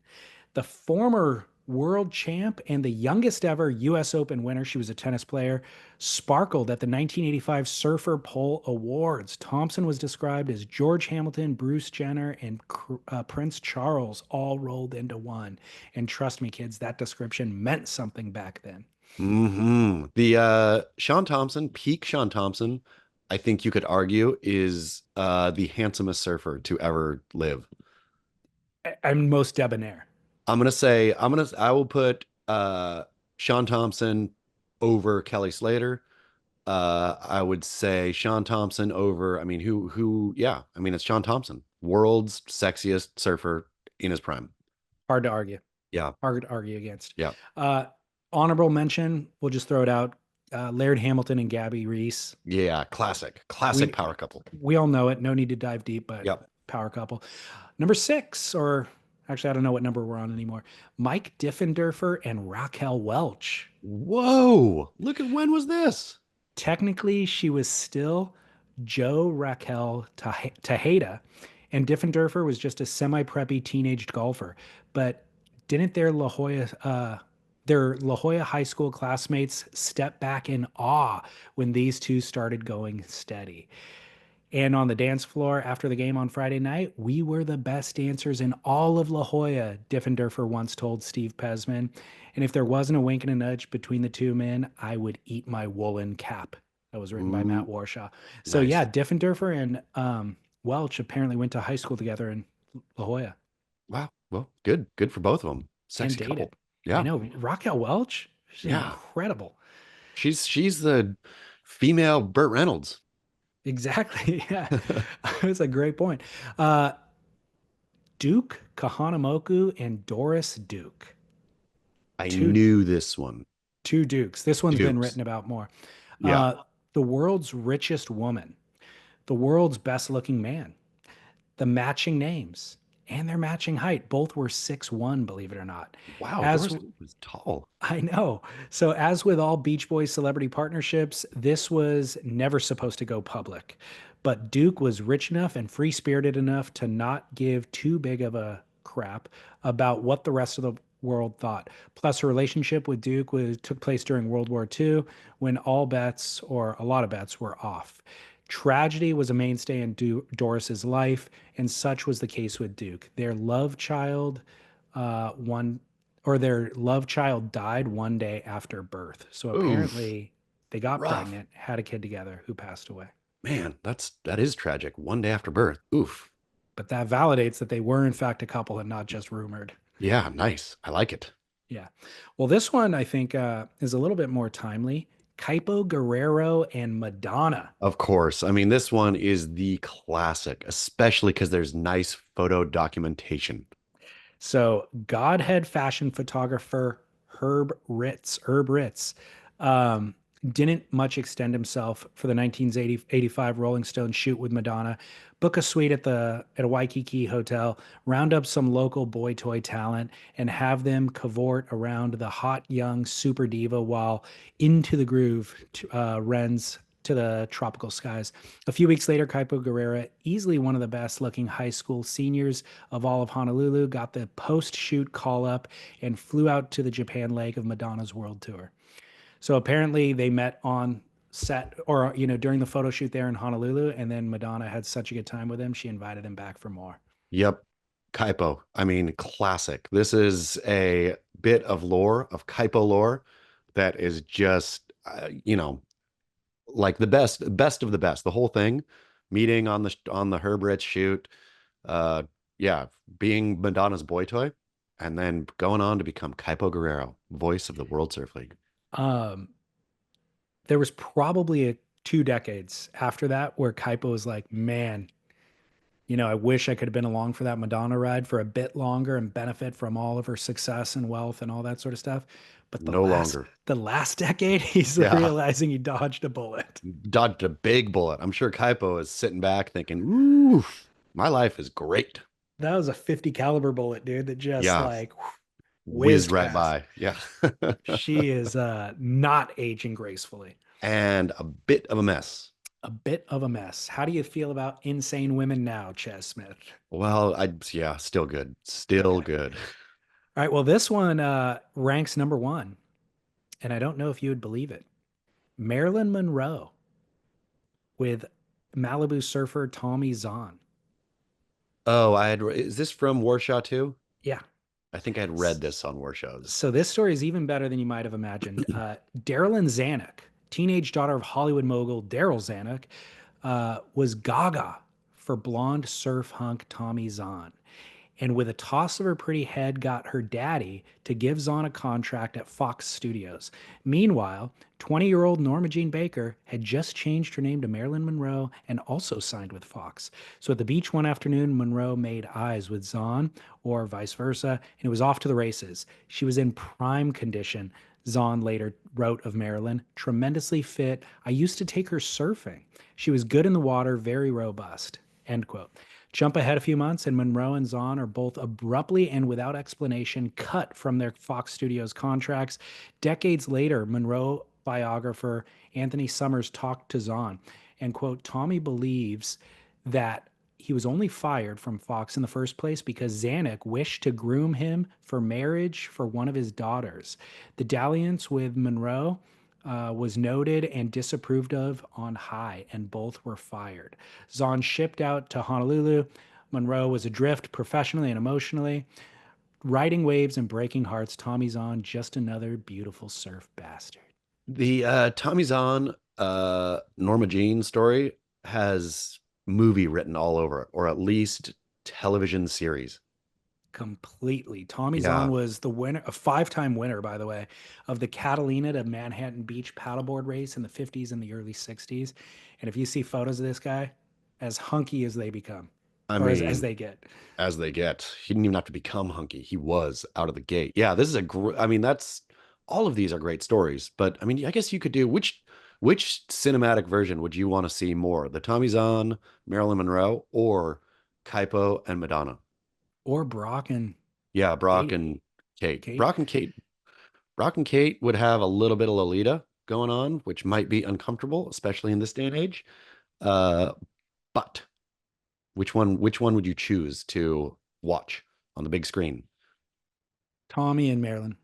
Speaker 2: the former world champ and the youngest ever U.S. Open winner. She was a tennis player, sparkled at the 1985 Surfer Pole Awards. Thompson was described as George Hamilton, Bruce Jenner, and Prince Charles all rolled into one. And trust me, kids, that description meant something back then.
Speaker 1: The Sean Thompson, peak Sean Thompson, I think you could argue is the handsomest surfer to ever live.
Speaker 2: I'm most debonair.
Speaker 1: I will put Sean Thompson over Kelly Slater. I would say Sean Thompson over, I mean, yeah, I mean, it's Sean Thompson, world's sexiest surfer in his prime.
Speaker 2: Hard to argue.
Speaker 1: Yeah.
Speaker 2: Hard to argue against.
Speaker 1: Yeah.
Speaker 2: Uh, Honorable mention, we'll just throw it out. Laird Hamilton and Gabby Reese.
Speaker 1: Yeah. Classic
Speaker 2: We
Speaker 1: power couple.
Speaker 2: we all know it. No need to dive deep, but
Speaker 1: Yep.
Speaker 2: power couple. Number six, or actually, I don't know what number we're on anymore. Mike Diffenderfer and Raquel Welch.
Speaker 1: Whoa. Look at when was this?
Speaker 2: Technically, she was still Joe Raquel Tejeda, and Diffenderfer was just a semi-preppy teenaged golfer. But didn't their La Jolla high school classmates step back in awe when these two started going steady? And on the dance floor after the game on Friday night, we were the best dancers in all of La Jolla, Diffenderfer once told Steve Pesman. And if there wasn't a wink and a nudge between the two men, I would eat my woolen cap. That was written by Matt
Speaker 1: Ooh,
Speaker 2: Warshaw. So yeah,
Speaker 1: nice.
Speaker 2: Diffenderfer and Welch apparently went to high school together in La Jolla
Speaker 1: Wow. Well, good. Good for both of them.
Speaker 2: and
Speaker 1: Sexy couple.
Speaker 2: dated. I
Speaker 1: Yeah.
Speaker 2: know Raquel Welch, she's
Speaker 1: Yeah.
Speaker 2: incredible.
Speaker 1: She's the female Burt Reynolds.
Speaker 2: Exactly. Yeah, that's a great point. Uh, Duke Kahanamoku and Doris Duke.
Speaker 1: I
Speaker 2: Two
Speaker 1: knew this one.
Speaker 2: two Dukes. This one's been
Speaker 1: Dukes.
Speaker 2: written about more.
Speaker 1: Yeah.
Speaker 2: The world's richest woman, the world's best looking man, the matching names, and their matching height. Both were 6'1", believe it or not.
Speaker 1: Wow,
Speaker 2: As
Speaker 1: Doris Duke was tall.
Speaker 2: I know. So, as with all Beach Boys celebrity partnerships, this was never supposed to go public. But Duke was rich enough and free spirited enough to not give too big of a crap about what the rest of the world thought. Plus, her relationship with Duke took place during World War II when all bets, or a lot of bets, were off. Tragedy was a mainstay in Doris's life, and such was the case with Duke. One their love child died one day after birth. So
Speaker 1: Oof.
Speaker 2: apparently they got
Speaker 1: Rough.
Speaker 2: pregnant, had a kid together who passed away.
Speaker 1: Man, that is tragic. One day after birth. Oof.
Speaker 2: but that validates that they were in fact a couple and not just rumored.
Speaker 1: Yeah, nice. I like it.
Speaker 2: Yeah. Well, this one I think is a little bit more timely. Kaipo Guerrero and Madonna.
Speaker 1: Of course. I mean, this one is the classic, especially because there's nice photo documentation.
Speaker 2: So, Godhead fashion photographer Herb Ritz, um, didn't much extend himself for the 1985 Rolling Stone shoot with Madonna. Book a suite at a Waikiki hotel, round up some local boy toy talent, and have them cavort around the hot young super diva while Into the Groove rends to the tropical skies. A few weeks later, Kaipo Guerrera, easily one of the best looking high school seniors of all of Honolulu, got the post shoot call up and flew out to the Japan leg of Madonna's world tour. So apparently they met on set or, during the photo shoot there in Honolulu. And then Madonna had such a good time with him. She invited him back for more.
Speaker 1: Yep. Kaipo. I mean, classic. This is a bit of lore, of Kaipo lore that is just, like the best of the best. The whole thing, meeting on the Herb Ritz shoot, uh, yeah, being Madonna's boy toy, and then going on to become Kaipo Guerrero, voice of the World Surf League.
Speaker 2: Um, there was probably 2 decades after that where Kaipo was like, man, I wish I could have been along for that Madonna ride for a bit longer and benefit from all of her success and wealth and all that sort of stuff. But the
Speaker 1: No
Speaker 2: last
Speaker 1: longer.
Speaker 2: the last decade, he's
Speaker 1: Yeah,
Speaker 2: realizing he dodged a bullet.
Speaker 1: dodged a big bullet. I'm sure Kaipo is sitting back thinking, "Ooh, my life is great."
Speaker 2: That was a 50 caliber bullet, dude, that just
Speaker 1: Yeah,
Speaker 2: like
Speaker 1: whizzed
Speaker 2: whizzed
Speaker 1: right
Speaker 2: past.
Speaker 1: by. Yeah.
Speaker 2: She is not aging gracefully.
Speaker 1: And a bit of a mess.
Speaker 2: A bit of a mess. How do you feel about insane women now, Ches Smith?
Speaker 1: Well, yeah, still good. Still
Speaker 2: Okay.
Speaker 1: good.
Speaker 2: All right. Well, this one ranks number one, and I don't know if you would believe it. Marilyn Monroe with Malibu surfer Tommy Zahn.
Speaker 1: Oh, is this from Warshaw too?
Speaker 2: Yeah.
Speaker 1: I think I'd read this on Warshaws.
Speaker 2: So this story is even better than you might have imagined. Darylyn Zanuck, teenage daughter of Hollywood mogul Daryl Zanuck, was gaga for blonde surf hunk Tommy Zahn. And with a toss of her pretty head, got her daddy to give Zahn a contract at Fox Studios. Meanwhile, 20-year-old Norma Jean Baker had just changed her name to Marilyn Monroe and also signed with Fox. So at the beach one afternoon, Monroe made eyes with Zahn, or vice versa, and it was off to the races. She was in prime condition. Zahn later wrote of Marilyn, tremendously fit. I used to take her surfing. She was good in the water, very robust. End quote. Jump ahead a few months, and Monroe and Zahn are both abruptly and without explanation cut from their Fox Studios contracts. Decades later, Monroe biographer Anthony Summers talked to Zahn and, quote, Tommy believes that he was only fired from Fox in the first place because Zanuck wished to groom him for marriage for one of his daughters. The dalliance with Monroe was noted and disapproved of on high, and both were fired. Zahn shipped out to Honolulu. Monroe was adrift professionally and emotionally. Riding waves and breaking hearts, Tommy Zahn, just another beautiful surf bastard.
Speaker 1: The Tommy Zahn, Norma Jean story has movie written all over it, or at least television series.
Speaker 2: Completely. Tommy Zahn
Speaker 1: Yeah,
Speaker 2: was the winner, a five-time winner, by the way, of the Catalina to Manhattan Beach paddleboard race in the 50s and the early 60s. And if you see photos of this guy, as hunky as they become,
Speaker 1: I
Speaker 2: or as
Speaker 1: mean,
Speaker 2: they get.
Speaker 1: as they get, he didn't even have to become hunky. He was out of the gate. Yeah, this is I mean, that's all of these are great stories, but I mean, I guess you could do which cinematic version would you want to see more? The Tommy Zahn, Marilyn Monroe, or Kaipo and Madonna?
Speaker 2: Or Brock and
Speaker 1: Yeah, Brock
Speaker 2: Kate.
Speaker 1: and Kate.
Speaker 2: Kate.
Speaker 1: Brock and Kate would have a little bit of Lolita going on, which might be uncomfortable, especially in this day and age. Uh, but which one would you choose to watch on the big screen?
Speaker 2: Tommy and Marilyn.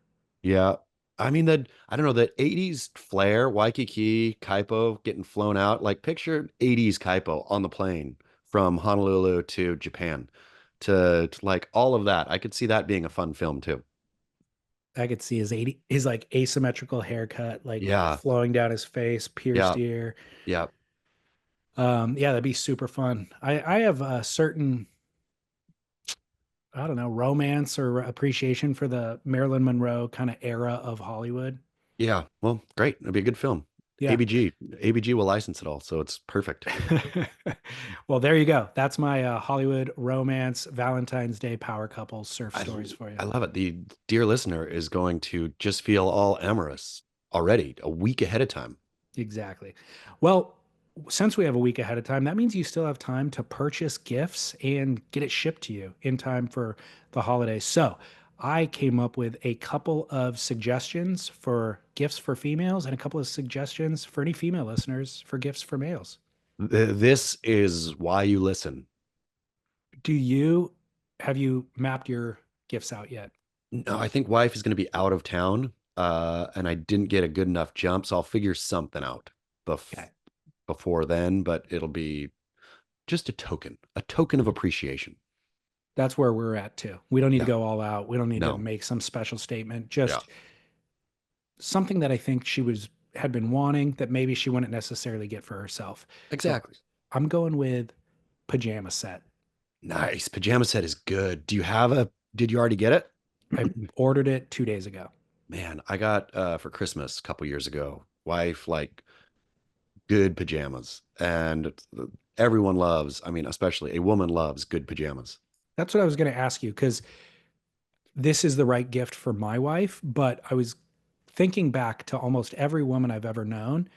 Speaker 1: Yeah. I mean that I don't know, that 80s flair, Waikiki, Kaipo getting flown out. Like picture 80s Kaipo on the plane from Honolulu to Japan to like all of that. I could see that being a fun film too.
Speaker 2: I could see his like asymmetrical haircut, like
Speaker 1: Yeah.
Speaker 2: flowing down his face, pierced
Speaker 1: Yeah.
Speaker 2: ear.
Speaker 1: Yeah.
Speaker 2: Yeah, that'd be super fun. I have a certain I don't know, romance or appreciation for the Marilyn Monroe kind of era of Hollywood.
Speaker 1: Yeah, well, great. It'll be a good film.
Speaker 2: Yeah.
Speaker 1: ABG, ABG will license it all, so it's perfect.
Speaker 2: Well, there you go. That's my Hollywood romance Valentine's Day power couple surf
Speaker 1: I
Speaker 2: stories for you.
Speaker 1: I love it. The dear listener is going to just feel all amorous already a week ahead of time.
Speaker 2: Exactly. Well, since we have a week ahead of time, that means you still have time to purchase gifts and get it shipped to you in time for the holidays. So I came up with a couple of suggestions for gifts for females and a couple of suggestions for any female listeners for gifts for males.
Speaker 1: This is why you listen.
Speaker 2: Do you have you mapped your gifts out yet?
Speaker 1: No, I think wife is going to be out of town, and I didn't get a good enough jump, so I'll figure something out
Speaker 2: Okay.
Speaker 1: before then, but it'll be just a token of appreciation.
Speaker 2: That's where we're at too. We don't need to
Speaker 1: Yeah.
Speaker 2: go all out. We don't need to
Speaker 1: No.
Speaker 2: make some special statement.
Speaker 1: Yeah.
Speaker 2: Just something that I think she was had been wanting that maybe she wouldn't necessarily get for herself. So
Speaker 1: Exactly.
Speaker 2: I'm going with pajama set.
Speaker 1: Nice. Pajama set is good. Did you already get it?
Speaker 2: I ordered it 2 days ago.
Speaker 1: Man, I got for Christmas a couple years ago. Wife like good pajamas, and everyone loves, I mean, especially a woman loves good pajamas.
Speaker 2: That's what I was going to ask you because this is the right gift for my wife. But I was thinking back to almost every woman I've ever known.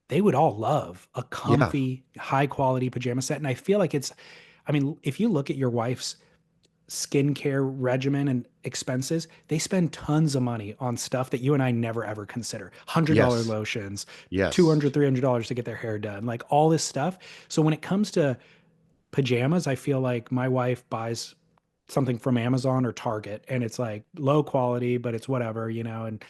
Speaker 2: They would all love a
Speaker 1: Yeah.
Speaker 2: comfy, high quality pajama set. And I feel like I mean, if you look at your wife's skincare regimen and expenses, they spend tons of money on stuff that you and I never ever consider. $100
Speaker 1: Yes.
Speaker 2: lotions,
Speaker 1: Yes.
Speaker 2: 200, $300 to get their hair done, like all this stuff. So when it comes to pajamas, I feel like my wife buys something from Amazon or Target and it's like low quality, but it's whatever, and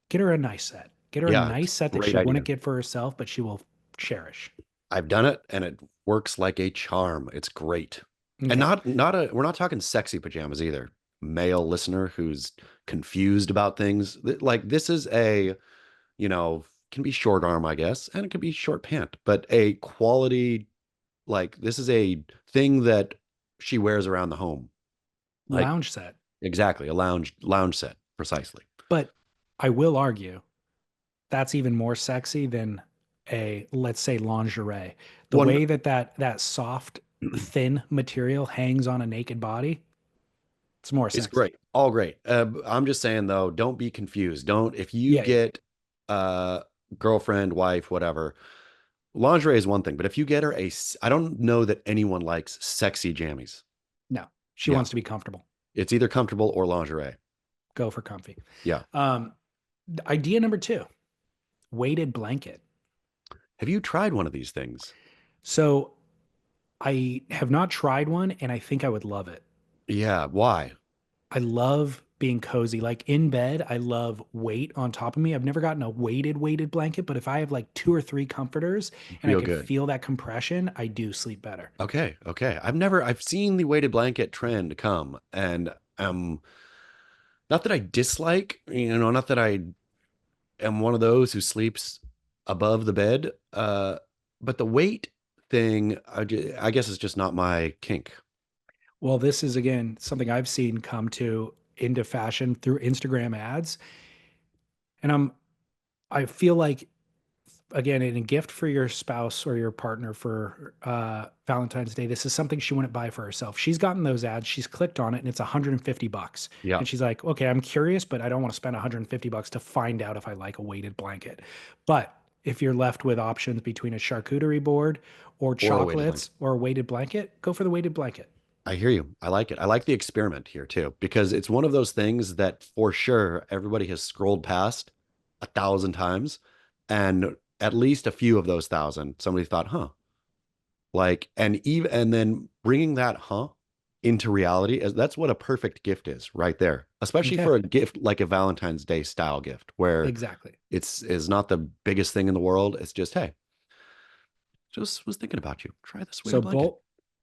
Speaker 2: get her a nice set. Get her a
Speaker 1: Yeah, it's
Speaker 2: nice set
Speaker 1: a
Speaker 2: that
Speaker 1: great
Speaker 2: she wouldn't
Speaker 1: idea.
Speaker 2: get for herself, but she will cherish.
Speaker 1: I've done it and it works like a charm. It's great. And
Speaker 2: Okay.
Speaker 1: we're not talking sexy pajamas either. Male listener who's confused about things. Like this is you know, can be short arm, I guess, and it can be short pant, but a quality, like this is a thing that she wears around the home. Like
Speaker 2: Lounge set.
Speaker 1: exactly, a lounge set, precisely.
Speaker 2: But I will argue that's even more sexy than a, let's say, lingerie. The
Speaker 1: One
Speaker 2: way that soft thin material hangs on a naked body, it's more
Speaker 1: is
Speaker 2: sexy.
Speaker 1: great. All great. I'm just saying though, don't be confused. Don't if you
Speaker 2: Yeah, yeah.
Speaker 1: get uh girlfriend, wife, whatever. Lingerie is one thing, but if you get her I don't know that anyone likes sexy jammies.
Speaker 2: No, she
Speaker 1: Yeah,
Speaker 2: wants to be comfortable.
Speaker 1: it's either comfortable or lingerie.
Speaker 2: Go for comfy.
Speaker 1: Yeah.
Speaker 2: um Idea number two: weighted blanket.
Speaker 1: Have you tried one of these things?
Speaker 2: So I have not tried one and I think I would love it.
Speaker 1: Yeah. Why?
Speaker 2: I love being cozy. Like in bed, I love weight on top of me. I've never gotten a weighted blanket, but if I have like two or three comforters
Speaker 1: You
Speaker 2: and I
Speaker 1: feel
Speaker 2: can
Speaker 1: good.
Speaker 2: feel that compression, I do sleep better.
Speaker 1: Okay. Okay. I've seen the weighted blanket trend come, and not that I dislike, not that I am one of those who sleeps above the bed. But the weight thing, I guess, is just not my kink.
Speaker 2: Well, this is again something I've seen come to into fashion through Instagram ads. And I feel like again, in a gift for your spouse or your partner for Valentine's Day, this is something she wouldn't buy for herself. She's gotten those ads, she's clicked on it, and it's $150.
Speaker 1: Yeah.
Speaker 2: And she's like, okay, I'm curious, but I don't want to spend $150 to find out if I like a weighted blanket. But if you're left with options between a charcuterie board or
Speaker 1: Or a weighted blanket.
Speaker 2: chocolates or a weighted blanket, go for the weighted blanket.
Speaker 1: I hear you. I like it. I like the experiment here too, because it's one of those things that for sure everybody has scrolled past 1,000 times. And at least a few of those thousand, somebody thought, huh, like, and then bringing that, huh, into reality, that's what a perfect gift is right there, especially
Speaker 2: Okay,
Speaker 1: for a gift like a Valentine's Day style gift where
Speaker 2: exactly.
Speaker 1: it's is not the biggest thing in the world. It's just, hey, just was thinking about you. Try this
Speaker 2: So
Speaker 1: weighted blanket.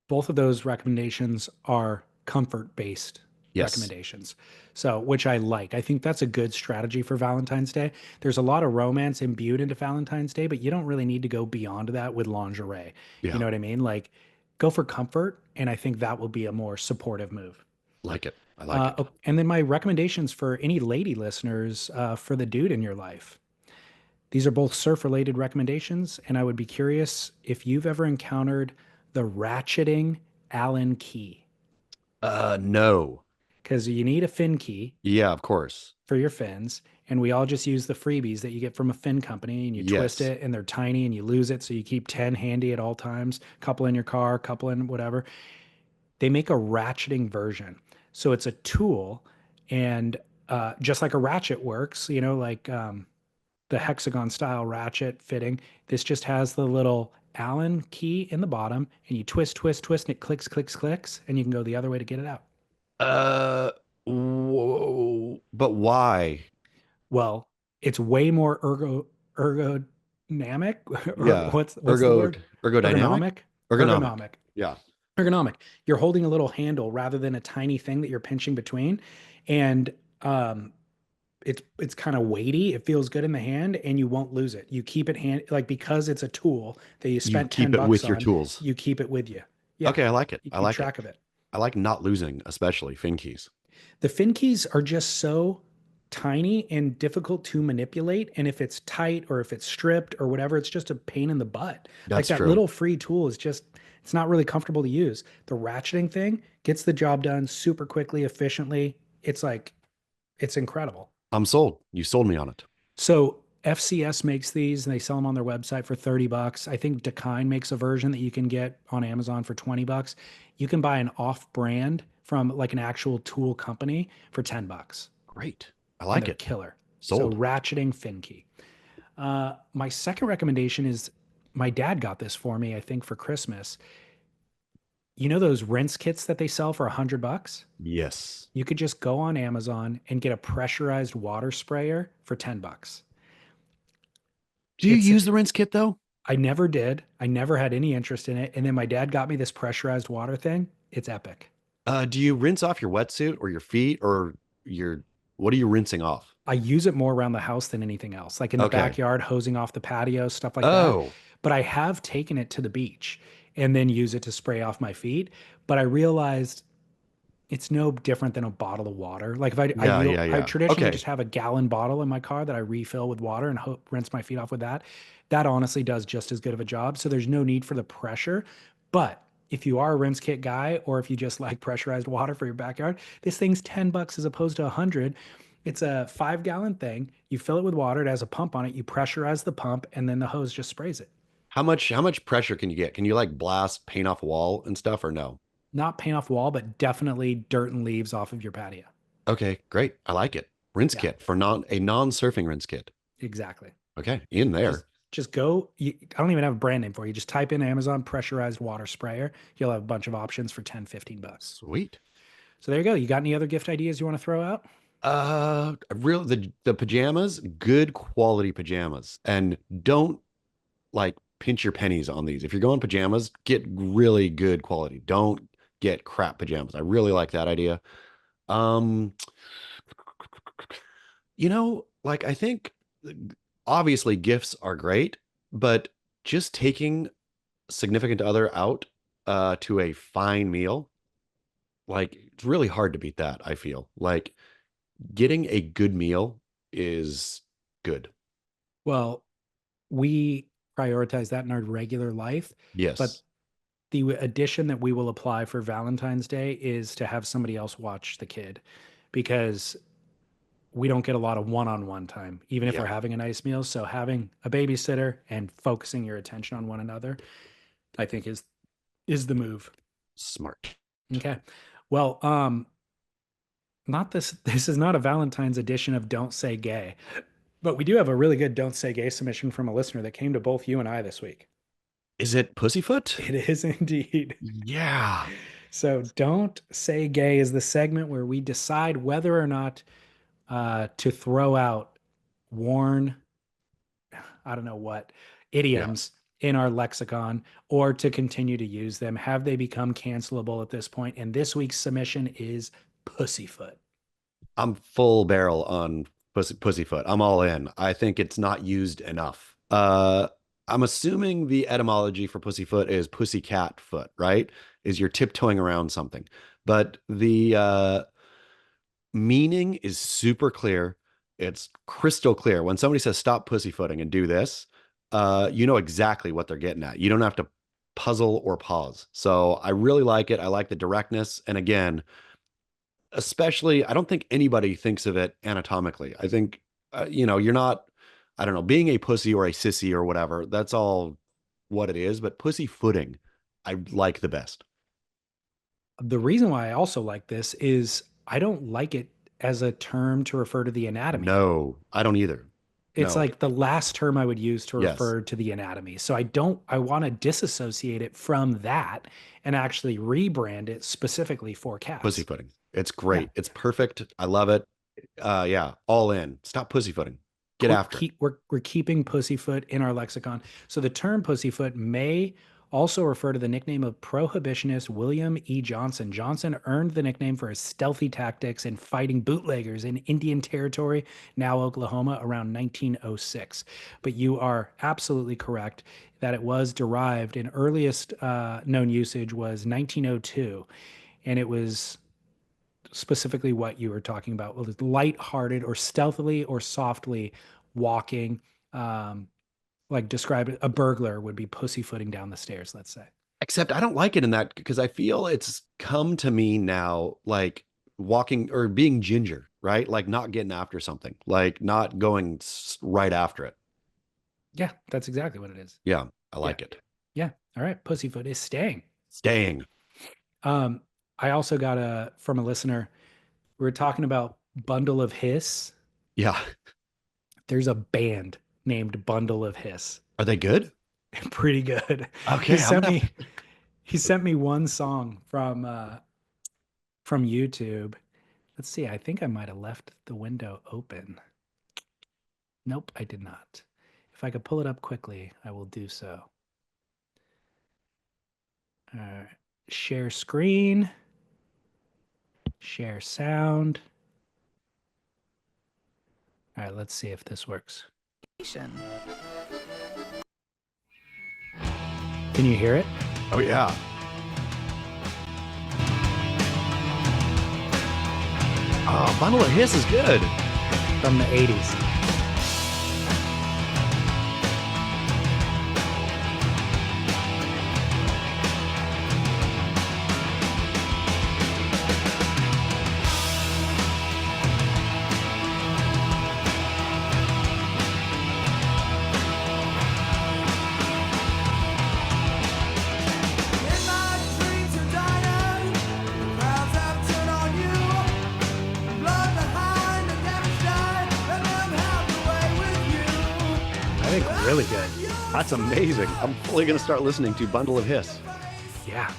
Speaker 2: both of those recommendations are comfort based
Speaker 1: Yes.
Speaker 2: recommendations. So, which I like. I think that's a good strategy for Valentine's Day. There's a lot of romance imbued into Valentine's Day, but you don't really need to go beyond that with lingerie. You
Speaker 1: Yeah.
Speaker 2: know what I mean? Like Go for comfort, and I think that will be a more supportive move.
Speaker 1: Like it. I like it.
Speaker 2: And then my recommendations for any lady listeners for the dude in your life. These are both surf related recommendations, and I would be curious if you've ever encountered the ratcheting Allen key,
Speaker 1: No.
Speaker 2: because you need a fin key
Speaker 1: Yeah, of course.
Speaker 2: for your fins, and we all just use the freebies that you get from a fin company, and you twist
Speaker 1: Yes.
Speaker 2: it, and they're tiny, and you lose it, so you keep 10 handy at all times, couple in your car, couple in whatever. They make a ratcheting version, so it's a tool, and just like a ratchet works, like the hexagon style ratchet fitting. This just has the little Allen key in the bottom, and you twist, twist, twist, and it clicks, clicks, clicks, and you can go the other way to get it out.
Speaker 1: Uh, whoa. But why?
Speaker 2: Well, it's way more ergodynamic, or
Speaker 1: Yeah.
Speaker 2: what's the word?
Speaker 1: Ergodynamic?
Speaker 2: Ergonomic.
Speaker 1: Ergonomic.
Speaker 2: Ergonomic.
Speaker 1: Yeah.
Speaker 2: Ergonomic. You're holding a little handle rather than a tiny thing that you're pinching between, and it's kind of weighty. It feels good in the hand, and you won't lose it. You keep it hand like because it's a tool that you
Speaker 1: You
Speaker 2: spent
Speaker 1: keep
Speaker 2: 10
Speaker 1: it
Speaker 2: bucks
Speaker 1: with your
Speaker 2: on.
Speaker 1: tools.
Speaker 2: You keep it with you. Yeah,
Speaker 1: Okay, I like it.
Speaker 2: you
Speaker 1: I
Speaker 2: keep
Speaker 1: like it.
Speaker 2: track of it.
Speaker 1: I like not losing, especially fin keys.
Speaker 2: The fin keys are just so tiny and difficult to manipulate. And if it's tight or if it's stripped or whatever, it's just a pain in the butt. Like
Speaker 1: That's
Speaker 2: that
Speaker 1: true.
Speaker 2: little free tool is just, it's not really comfortable to use. The ratcheting thing gets the job done super quickly, efficiently. It's like, it's incredible.
Speaker 1: I'm sold. You sold me on it.
Speaker 2: So FCS makes these and they sell them on their website for 30 bucks. I think Dakine makes a version that you can get on Amazon for 20 bucks. You can buy an off brand from like an actual tool company for 10 bucks,
Speaker 1: Great. I
Speaker 2: and
Speaker 1: like
Speaker 2: they're
Speaker 1: it.
Speaker 2: killer. So
Speaker 1: Sold.
Speaker 2: ratcheting fin key. My second recommendation is my dad got this for me, I think for Christmas. You know those rinse kits that they sell for 100 bucks?
Speaker 1: Yes.
Speaker 2: You could just go on Amazon and get a pressurized water sprayer for 10 bucks.
Speaker 1: Do you
Speaker 2: It's
Speaker 1: use the rinse kit though?
Speaker 2: I never did. I never had any interest in it. And then my dad got me this pressurized water thing. It's epic.
Speaker 1: Do you rinse off your wetsuit or your feet or your what are you rinsing off?
Speaker 2: I use it more around the house than anything else, like in the
Speaker 1: Okay.
Speaker 2: backyard, hosing off the patio, stuff like that.
Speaker 1: Oh,
Speaker 2: But I have taken it to the beach and then use it to spray off my feet. But I realized it's no different than a bottle of water. Like if
Speaker 1: yeah, yeah,
Speaker 2: I
Speaker 1: yeah.
Speaker 2: traditionally
Speaker 1: Okay.
Speaker 2: just have a gallon bottle in my car that I refill with water and rinse my feet off with that. That honestly does just as good of a job. So there's no need for the pressure. But if you are a rinse kit guy, or if you just like pressurized water for your backyard, this thing's 10 bucks as opposed to 100. It's a 5 gallon thing. You fill it with water. It has a pump on it. You pressurize the pump, and then the hose just sprays it.
Speaker 1: How much pressure can you get? Can you like blast paint off a wall and stuff or no?
Speaker 2: Not paint off wall, but definitely dirt and leaves off of your patio.
Speaker 1: Okay, great. I like it. Rinse
Speaker 2: Yeah,
Speaker 1: kit for non-surfing rinse kit.
Speaker 2: exactly.
Speaker 1: Okay, in
Speaker 2: just
Speaker 1: there.
Speaker 2: just go. I don't even have a brand name for you. Just type in Amazon pressurized water sprayer. You'll have a bunch of options for 10, 15 bucks.
Speaker 1: Sweet.
Speaker 2: So there you go. You got any other gift ideas you want to throw out?
Speaker 1: The pajamas, good quality pajamas. And don't like pinch your pennies on these. If you're going pajamas, get really good quality. Don't get crap pajamas. I really like that idea. Um, like I think obviously gifts are great, but just taking significant other out to a fine meal, like it's really hard to beat that, I feel. Like getting a good meal is good.
Speaker 2: Well, we prioritize that in our regular life, but
Speaker 1: Yes.
Speaker 2: the addition that we will apply for Valentine's Day is to have somebody else watch the kid, because we don't get a lot of one-on-one time, even if we're
Speaker 1: Yeah.
Speaker 2: having a nice meal. So having a babysitter and focusing your attention on one another, I think is the move.
Speaker 1: Smart.
Speaker 2: Okay. Well, not this this is not a Valentine's edition of Don't Say Gay, but we do have a really good Don't Say Gay submission from a listener that came to both you and I this week.
Speaker 1: Is it Pussyfoot?
Speaker 2: It is indeed.
Speaker 1: Yeah.
Speaker 2: So Don't Say Gay is the segment where we decide whether or not to throw out worn, I don't know what,
Speaker 1: Yeah.
Speaker 2: idioms in our lexicon, or to continue to use them. Have they become cancelable at this point? And this week's submission is Pussyfoot.
Speaker 1: I'm full barrel on Pussyfoot. I'm all in. I think it's not used enough. I'm assuming the etymology for pussyfoot is pussycat foot, right? Is you're tiptoeing around something. But the meaning is super clear. It's crystal clear. When somebody says stop pussyfooting and do this, you know exactly what they're getting at. You don't have to puzzle or pause. So I really like it. I like the directness. And again, especially, I don't think anybody thinks of it anatomically. I think, you're not, I don't know, being a pussy or a sissy or whatever, that's all what it is. But pussy footing, I like the best.
Speaker 2: The reason why I also like this is I don't like it as a term to refer to the anatomy.
Speaker 1: No, I don't either.
Speaker 2: It's
Speaker 1: No.
Speaker 2: like the last term I would use to
Speaker 1: Yes.
Speaker 2: refer to the anatomy. So I want to disassociate it from that and actually rebrand it specifically for cats.
Speaker 1: Pussyfooting. It's
Speaker 2: Yeah.
Speaker 1: great. It's perfect. I love it. Yeah, all in. Stop pussyfooting. Get after it.
Speaker 2: We're keeping pussyfoot in our lexicon. So the term pussyfoot may also refer to the nickname of prohibitionist William E. Johnson. Johnson earned the nickname for his stealthy tactics in fighting bootleggers in Indian Territory, now Oklahoma, around 1906. But you are absolutely correct that it was derived, and earliest known usage was 1902, and it was specifically what you were talking about, well, light-hearted or stealthily or softly walking. Um, like describe a burglar would be pussyfooting down the stairs, let's say.
Speaker 1: Except I don't like it in that because I feel it's come to me now like walking or being ginger, right? Like not getting after something, like not going right after it.
Speaker 2: Yeah, that's exactly what it is.
Speaker 1: Yeah, I
Speaker 2: Yeah.
Speaker 1: like it.
Speaker 2: Yeah. All right. Pussyfoot is staying.
Speaker 1: Staying.
Speaker 2: Um, I also got a from a listener. We were talking about Bundle of Hiss.
Speaker 1: Yeah.
Speaker 2: There's a band named Bundle of Hiss.
Speaker 1: Are they good?
Speaker 2: Pretty good. He
Speaker 1: Okay, I'm
Speaker 2: sent
Speaker 1: gonna
Speaker 2: me he sent me one song from YouTube. Let's see. I think I might have left the window open. Nope, I did not. If I could pull it up quickly, I will do so. Share screen, share sound. All right, let's see if this works. Can you hear it?
Speaker 1: Oh yeah. Oh, Bundle of Hiss is good.
Speaker 2: From the 80s. I think really good.
Speaker 1: That's amazing. I'm fully gonna start listening to Bundle of Hiss.
Speaker 2: Yeah,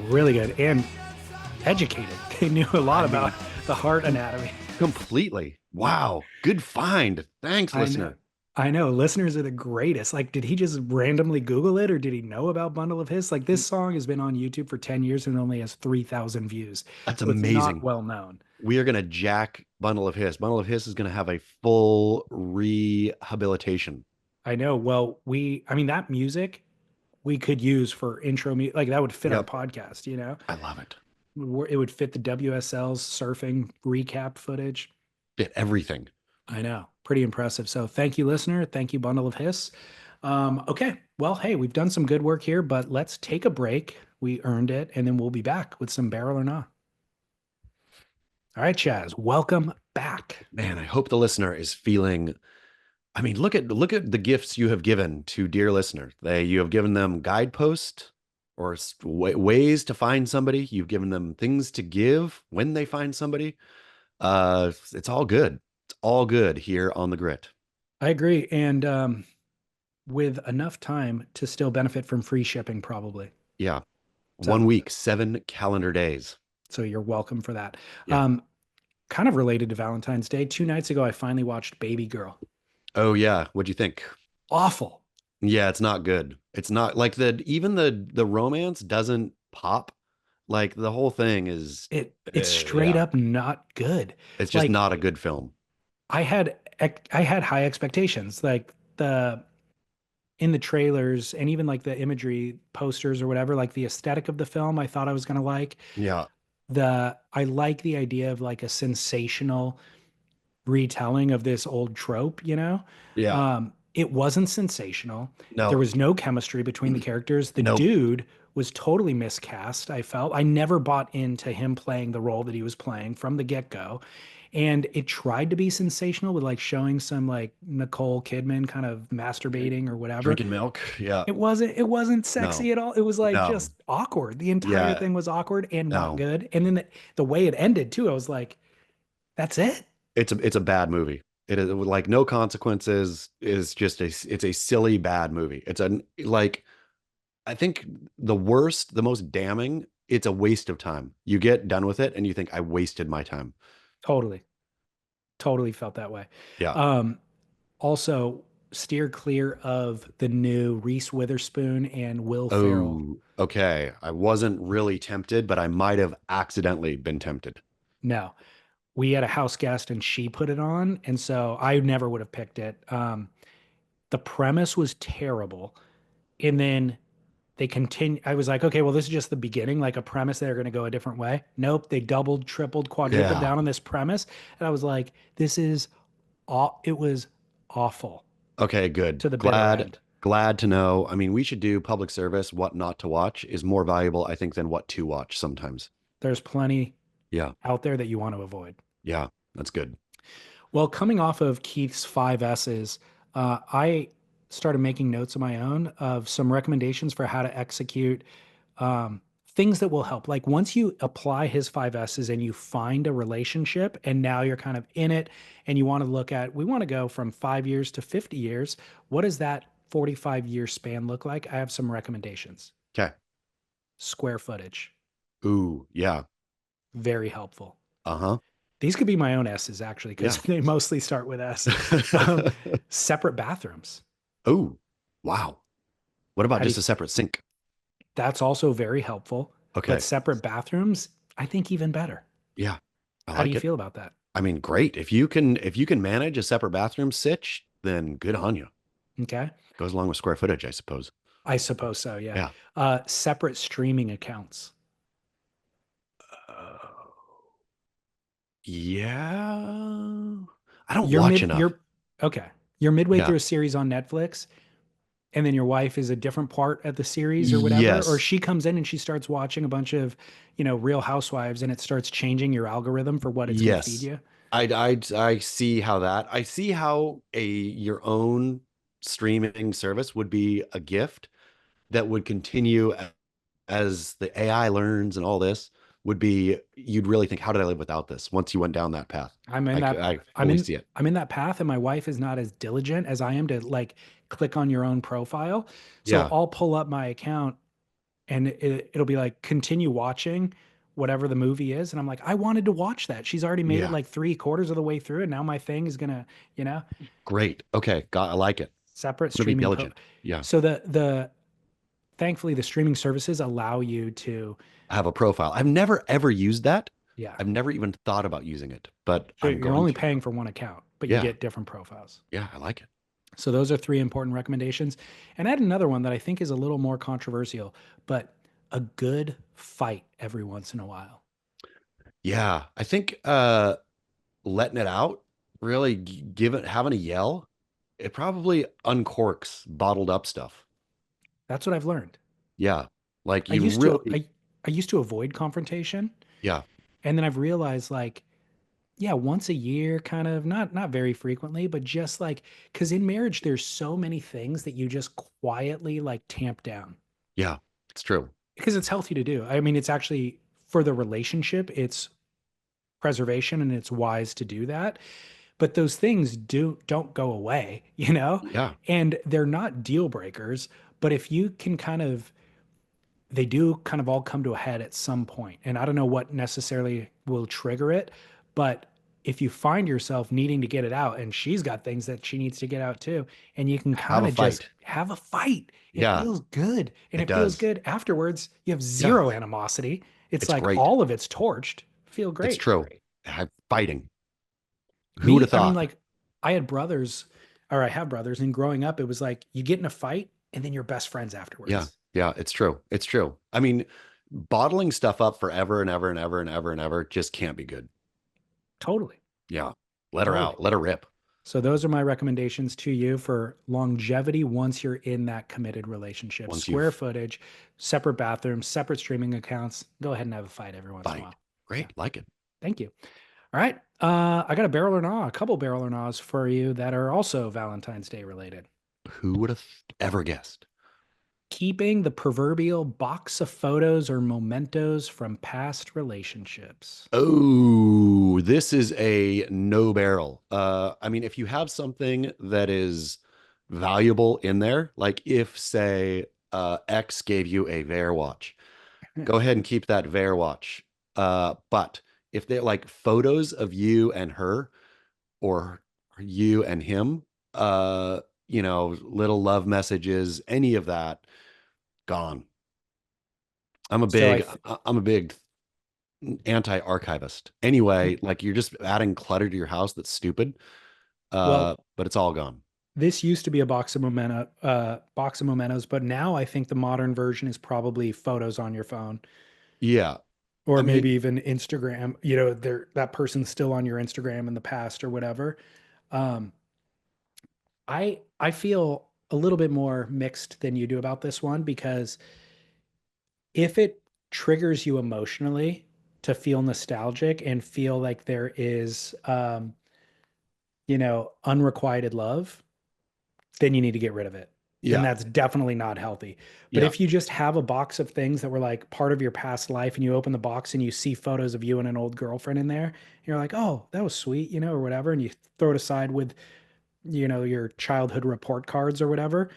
Speaker 2: really good. And educated. They knew a lot about the heart anatomy.
Speaker 1: Completely. Wow. Good find. Thanks,
Speaker 2: I know.
Speaker 1: listener.
Speaker 2: I know. Listeners are the greatest. Like, did he just randomly Google it or did he know about Bundle of His? Like, this song has been on YouTube for 10 years and only has 3,000 views.
Speaker 1: That's
Speaker 2: So it's not
Speaker 1: amazing.
Speaker 2: well known.
Speaker 1: We are gonna jack Bundle of Hiss. Bundle of Hiss is gonna have a full rehabilitation.
Speaker 2: I know. Well, I mean, that music we could use for intro music. Like, that would fit our
Speaker 1: Yep.
Speaker 2: podcast, you know?
Speaker 1: I love it.
Speaker 2: It would fit the WSL's surfing recap footage.
Speaker 1: Fit everything.
Speaker 2: I know. Pretty impressive. So thank you, listener. Thank you, Bundle of Hiss. Okay. Well, hey, we've done some good work here, but let's take a break. We earned it, and then we'll be back with some barrel or not. All right, Chaz, welcome back.
Speaker 1: Man, I hope the listener is feeling. I mean, look at the gifts you have given to dear listener. You have given them guideposts or ways to find somebody. You've given them things to give when they find somebody. It's all good. It's all good here on the grit.
Speaker 2: I agree. And with enough time to still benefit from free shipping, probably.
Speaker 1: Yeah.
Speaker 2: So,
Speaker 1: 1 week, 7 calendar days.
Speaker 2: so you're welcome for that.
Speaker 1: Yeah.
Speaker 2: Kind of related to Valentine's Day. 2 nights ago, I finally watched Baby Girl.
Speaker 1: Oh yeah. What'd you think?
Speaker 2: Awful.
Speaker 1: Yeah, it's not good. It's not like even the romance doesn't pop. Like the whole thing is
Speaker 2: It's straight
Speaker 1: yeah,
Speaker 2: up not good.
Speaker 1: it's just
Speaker 2: Like
Speaker 1: not a good film.
Speaker 2: I had high expectations. Like the in the trailers and even like the imagery posters or whatever, like the aesthetic of the film, I thought I was gonna like.
Speaker 1: Yeah.
Speaker 2: I like the idea of like a sensational retelling of this old trope, you know?
Speaker 1: Yeah.
Speaker 2: It wasn't sensational. There
Speaker 1: No.
Speaker 2: was no chemistry between the characters. The
Speaker 1: Nope.
Speaker 2: dude was totally miscast, I felt. I never bought into him playing the role that he was playing from the get-go. And it tried to be sensational with like showing some like Nicole Kidman kind of masturbating or whatever.
Speaker 1: Drinking milk. Yeah.
Speaker 2: It wasn't
Speaker 1: No.
Speaker 2: sexy at all. It was like
Speaker 1: No.
Speaker 2: just awkward. The entire
Speaker 1: Yeah.
Speaker 2: thing was awkward and not
Speaker 1: No.
Speaker 2: good. And then the way it ended too, I was like, that's it.
Speaker 1: It's a bad movie. It is like no consequences is just it's a silly bad movie. It's a like I think the worst, the most damning, it's a waste of time. You get done with it and you think I wasted my time.
Speaker 2: Totally. Totally felt that way.
Speaker 1: Yeah.
Speaker 2: Um, Also, steer clear of the new Reese Witherspoon and Will Ferrell.
Speaker 1: Oh, okay. I wasn't really tempted, but I might have accidentally been tempted.
Speaker 2: No, we had a house guest and she put it on, and so I never would have picked it. The premise was terrible, and then they continue. I was like, okay, well, this is just the beginning, like a premise. They're going to go a different way. Nope, they doubled, tripled, quadrupled
Speaker 1: Yeah.
Speaker 2: down on this premise, and I was like, it was awful
Speaker 1: Okay, good.
Speaker 2: to the bitter
Speaker 1: Glad
Speaker 2: end.
Speaker 1: glad to know. I mean, we should do public service. What not to watch is more valuable, I think, than what to watch sometimes.
Speaker 2: There's plenty
Speaker 1: Yeah.
Speaker 2: out there that you want to avoid.
Speaker 1: Yeah. That's good.
Speaker 2: Well, coming off of Keith's five S's, I started making notes of my own of some recommendations for how to execute um, things that will help. Like once you apply his five S's and you find a relationship, and now you're kind of in it, and you want to look at, we want to go from 5 years to 50 years. What does that 45-year span look like? I have some recommendations.
Speaker 1: Okay.
Speaker 2: Square footage,
Speaker 1: Ooh, yeah.
Speaker 2: very helpful.
Speaker 1: Uh-huh.
Speaker 2: These could be my own S's actually, because
Speaker 1: Yeah.
Speaker 2: they mostly start with S. Um, Separate bathrooms.
Speaker 1: Ooh, wow. What about
Speaker 2: How do
Speaker 1: just
Speaker 2: you,
Speaker 1: a separate sink?
Speaker 2: that's also very helpful, but
Speaker 1: Okay.
Speaker 2: separate bathrooms, I think even better.
Speaker 1: Yeah. I
Speaker 2: How do
Speaker 1: like
Speaker 2: you
Speaker 1: it.
Speaker 2: feel about that?
Speaker 1: I mean, great. If you can manage a separate bathroom sitch, then good on you.
Speaker 2: Okay.
Speaker 1: Goes along with square footage, I suppose.
Speaker 2: I suppose so, yeah.
Speaker 1: Yeah.
Speaker 2: Separate streaming accounts.
Speaker 1: Uh, yeah. I don't
Speaker 2: You're
Speaker 1: watch
Speaker 2: mid
Speaker 1: enough.
Speaker 2: you're okay. You're midway
Speaker 1: Yeah.
Speaker 2: through a series on Netflix, and then your wife is a different part of the series or whatever, or
Speaker 1: Yes.
Speaker 2: she comes in and she starts watching a bunch of, Real Housewives, and it starts changing your algorithm for what it's going to feed
Speaker 1: Yes.
Speaker 2: you.
Speaker 1: I see how that. I see how a your own streaming service would be a gift that would continue as the AI learns and all this would be you'd really think, how did I live without this once you went down that path?
Speaker 2: I'm in that
Speaker 1: I
Speaker 2: I'm
Speaker 1: fully
Speaker 2: in
Speaker 1: see it.
Speaker 2: I'm in that path, and my wife is not as diligent as I am to like click on your own profile. So
Speaker 1: Yeah.
Speaker 2: I'll pull up my account, and it'll be like continue watching whatever the movie is, and I'm like, I wanted to watch that. She's already made it
Speaker 1: Yeah.
Speaker 2: like three-quarters of the way through, and now my thing is gonna, you know,
Speaker 1: Great. Okay. Got I like it.
Speaker 2: separate
Speaker 1: I'm gonna be
Speaker 2: streaming
Speaker 1: diligent. Yeah.
Speaker 2: so the thankfully the streaming services allow you to,
Speaker 1: I have a profile. I've never ever used that.
Speaker 2: yeah.
Speaker 1: I've never even thought about using it, but
Speaker 2: So
Speaker 1: I'm
Speaker 2: you're
Speaker 1: going
Speaker 2: only
Speaker 1: to now.
Speaker 2: paying for one account, but you
Speaker 1: Yeah.
Speaker 2: get different profiles.
Speaker 1: Yeah. I like it.
Speaker 2: So those are three important recommendations. And I had another one that I think is a little more controversial, but a good fight every once in a while.
Speaker 1: Yeah. I think letting it out, really give it having a yell, it probably uncorks bottled up stuff.
Speaker 2: That's what I've learned.
Speaker 1: Yeah. Like
Speaker 2: I
Speaker 1: you
Speaker 2: used to
Speaker 1: really,
Speaker 2: I used to avoid confrontation,
Speaker 1: yeah.
Speaker 2: and then I've realized like, yeah, once a year, kind of, not very frequently, but just like, because in marriage there's so many things that you just quietly like tamp down
Speaker 1: Yeah. It's true.
Speaker 2: because it's healthy to do. I mean, it's actually for the relationship, it's preservation, and it's wise to do that. But those things don't go away,
Speaker 1: Yeah.
Speaker 2: and they're not deal breakers. But if you can they do kind of all come to a head at some point. And I don't know what necessarily will trigger it, but if you find yourself needing to get it out, and she's got things that she needs to get out too, and you can
Speaker 1: Have
Speaker 2: kind
Speaker 1: a
Speaker 2: of just
Speaker 1: fight.
Speaker 2: have a fight, it
Speaker 1: Yeah.
Speaker 2: feels good. And
Speaker 1: It
Speaker 2: it feels
Speaker 1: does.
Speaker 2: good afterwards. You have
Speaker 1: Yeah.
Speaker 2: zero animosity. It's
Speaker 1: It's
Speaker 2: like
Speaker 1: great.
Speaker 2: all of it's torched. Feel
Speaker 1: It's
Speaker 2: great.
Speaker 1: true. Fighting. Who would
Speaker 2: Me,
Speaker 1: have
Speaker 2: I mean,
Speaker 1: thought?
Speaker 2: like I had brothers. or I have brothers, and growing up, it was like you get in a fight and then you're best friends
Speaker 1: Yeah.
Speaker 2: afterwards.
Speaker 1: Yeah. It's true. It's true. I mean, bottling stuff up forever and ever and ever and ever and ever just can't be good.
Speaker 2: Totally.
Speaker 1: Yeah. Let her
Speaker 2: Totally.
Speaker 1: out. Let her rip.
Speaker 2: So those are my recommendations to you for longevity once you're in that committed relationship.
Speaker 1: Once
Speaker 2: Square
Speaker 1: you've
Speaker 2: footage, separate bathrooms, separate streaming accounts. Go ahead and have a fight every once in a
Speaker 1: fight.
Speaker 2: while. Yeah.
Speaker 1: Great. Like it.
Speaker 2: Thank you. All right. I got a barrel or gnaw, a couple barrel or gnaws for you that are also Valentine's Day related.
Speaker 1: Who would have ever guessed?
Speaker 2: Keeping the proverbial box of photos or mementos from past relationships.
Speaker 1: Oh, this is a no barrel. I mean, if you have something that is valuable in there, like if, say, X gave you a Vare watch, go ahead and keep that Vare watch. But if they're like photos of you and her or you and him, little love messages, any of that, gone. I'm a
Speaker 2: So I,
Speaker 1: big, I'm a big anti-archivist. Anyway, like you're just adding clutter to your house that's stupid.
Speaker 2: well,
Speaker 1: But it's all gone.
Speaker 2: this used to be a box of mementos, but now I think the modern version is probably photos on your phone,
Speaker 1: Yeah.
Speaker 2: or
Speaker 1: I mean,
Speaker 2: maybe even Instagram. You know, there that person's still on your Instagram in the past or whatever. Um, I feel a little bit more mixed than you do about this one because if it triggers you emotionally to feel nostalgic and feel like there is unrequited love, then you need to get rid of it. And
Speaker 1: yeah.
Speaker 2: that's definitely not healthy. But
Speaker 1: Yeah.
Speaker 2: if you just have a box of things that were like part of your past life and you open the box and you see photos of you and an old girlfriend in there, you're like, oh, that was sweet, or whatever. And you throw it aside with, your childhood report cards or whatever.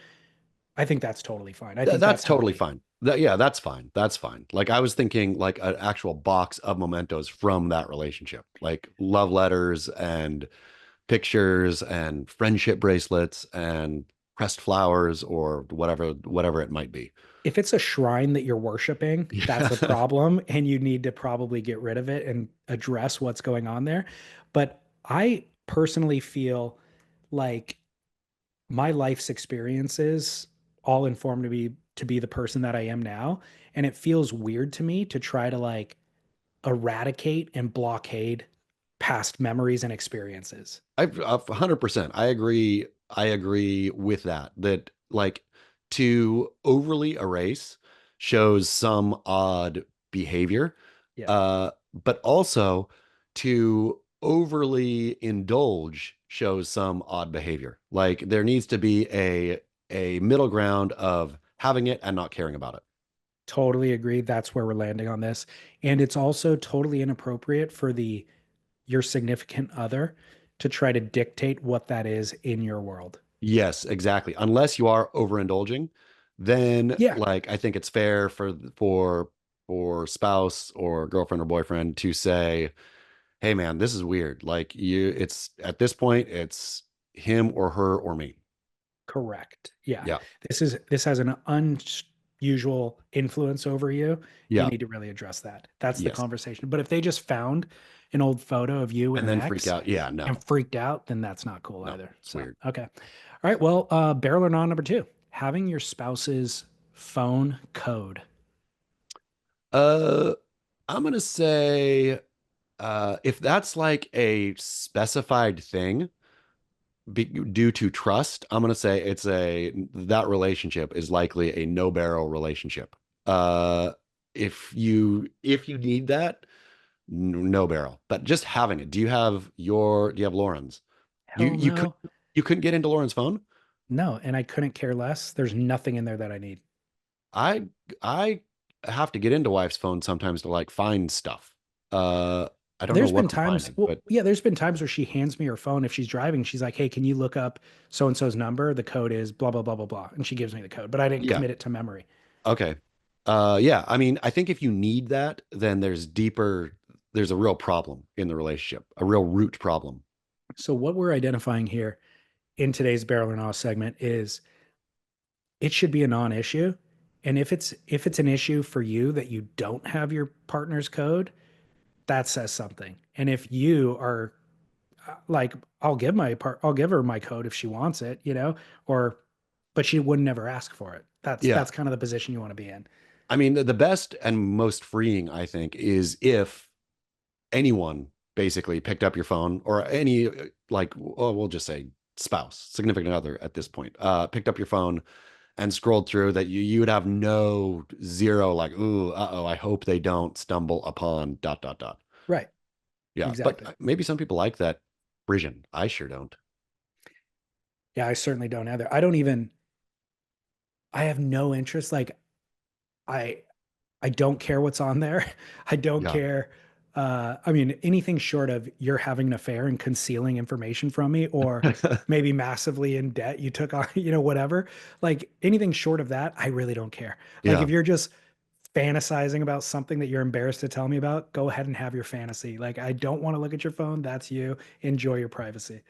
Speaker 2: I think that's totally fine. I think
Speaker 1: That's
Speaker 2: that's
Speaker 1: totally
Speaker 2: healthy.
Speaker 1: fine. Yeah, that's fine. That's fine. Like I was thinking like an actual box of mementos from that relationship, like love letters and pictures and friendship bracelets and pressed flowers or whatever it might be.
Speaker 2: If it's a shrine that you're worshiping, that's a
Speaker 1: Yeah.
Speaker 2: problem and you need to probably get rid of it and address what's going on there. But I personally feel like my life's experiences all informed me to be the person that I am now. And it feels weird to me to try to like eradicate and blockade past memories and experiences.
Speaker 1: I've 100%. I agree. I agree with that. That like to overly erase shows some odd behavior,
Speaker 2: Yeah,
Speaker 1: but also to overly indulge shows some odd behavior. Like there needs to be a middle ground of having it and not caring about it.
Speaker 2: totally agree. That's where we're landing on this. And it's also totally inappropriate for the your significant other to try to dictate what that is in your world.
Speaker 1: Yes, exactly. Unless you are overindulging, then
Speaker 2: Yeah,
Speaker 1: like I think it's fair for spouse or girlfriend or boyfriend to say, "Hey man, this is weird. Like you it's at this point it's him or her or me."
Speaker 2: correct. Yeah.
Speaker 1: Yeah.
Speaker 2: This has an unusual influence over you. You
Speaker 1: Yeah.
Speaker 2: need to really address that. That's the
Speaker 1: Yes.
Speaker 2: conversation. But if they just found an old photo of you with
Speaker 1: And
Speaker 2: an
Speaker 1: then freak
Speaker 2: ex
Speaker 1: out. Yeah,
Speaker 2: and
Speaker 1: no.
Speaker 2: freaked out, then that's not cool
Speaker 1: No.
Speaker 2: either.
Speaker 1: It's
Speaker 2: So,
Speaker 1: weird.
Speaker 2: okay. All right. Well, barrel or non number two, having your spouse's phone code.
Speaker 1: Uh I'm gonna say if that's like a specified thing, due to trust, I'm going to say that relationship is likely a no barrel relationship. Uh, if you need that, no barrel. But just having it. Do you have Lauren's? You
Speaker 2: Hell
Speaker 1: you could
Speaker 2: no.
Speaker 1: you couldn't get into Lauren's phone?
Speaker 2: No. And I couldn't care less. There's nothing in there that I need.
Speaker 1: I I have to get into wife's phone sometimes to like find stuff. Uh, I don't know
Speaker 2: There's
Speaker 1: what
Speaker 2: been
Speaker 1: I'm
Speaker 2: times,
Speaker 1: finding,
Speaker 2: well,
Speaker 1: but
Speaker 2: yeah, there's been times where she hands me her phone if she's driving. She's like, "Hey, can you look up so and so's number? The code is blah blah blah blah blah," and she gives me the code, but I didn't
Speaker 1: yeah,
Speaker 2: commit it to memory.
Speaker 1: okay. Yeah, I mean, I think if you need that, then there's a real problem in the relationship, a real root problem.
Speaker 2: So what we're identifying here in today's barrel or Nos segment is it should be a non-issue, and if it's an issue for you that you don't have your partner's code, that says something. And if you are like I'll give her my code if she wants it, you know, or but she would never ask for it.
Speaker 1: Yeah.
Speaker 2: That's kind of the position you want to be in.
Speaker 1: I mean, the best and most freeing, I think, is if anyone basically picked up your phone or any like, oh, we'll just say spouse, significant other at this point, picked up your phone and scrolled through that you would have no zero like, ooh, uh-oh, I hope they don't stumble upon dot dot dot.
Speaker 2: Right.
Speaker 1: Yeah, but
Speaker 2: Exactly.
Speaker 1: maybe some people like that vision. I sure don't.
Speaker 2: Yeah, I certainly don't either. I don't even I have no interest. Like I I don't care what's on there. I don't
Speaker 1: Yeah.
Speaker 2: care. I mean, anything short of you're having an affair and concealing information from me, or maybe massively in debt you took on, you know, whatever. Like anything short of that, I really don't care. Like
Speaker 1: Yeah.
Speaker 2: if you're just fantasizing about something that you're embarrassed to tell me about, go ahead and have your fantasy. Like I don't want to look at your phone. That's you. Enjoy your privacy.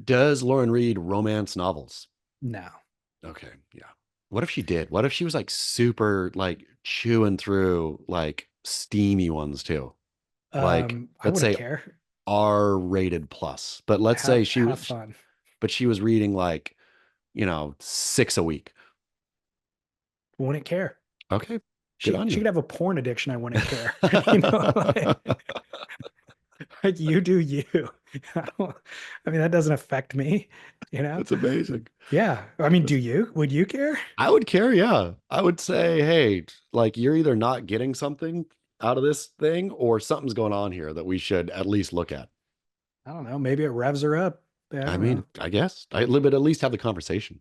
Speaker 1: Does Lauren read romance novels?
Speaker 2: No.
Speaker 1: Okay, yeah. What if she did? What if she was like super like chewing through like steamy ones too? Like
Speaker 2: I
Speaker 1: let's
Speaker 2: wouldn't
Speaker 1: say
Speaker 2: care.
Speaker 1: R-rated plus, but let's say
Speaker 2: Have fun.
Speaker 1: but she was reading like, six a week.
Speaker 2: Wouldn't care.
Speaker 1: Okay, good on
Speaker 2: She
Speaker 1: you.
Speaker 2: could have a porn addiction. I wouldn't care. You know, like you do you. I mean, that doesn't affect me, you know?
Speaker 1: That's amazing.
Speaker 2: Yeah. I mean, do
Speaker 1: That's-
Speaker 2: you? Would you care?
Speaker 1: I would care, yeah. I would say, hey, like you're either not getting something out of this thing or something's going on here that we should at least look at.
Speaker 2: I don't know. Maybe it revs her up. Yeah, I
Speaker 1: I
Speaker 2: don't know.
Speaker 1: mean, I guess I would at least have the conversation.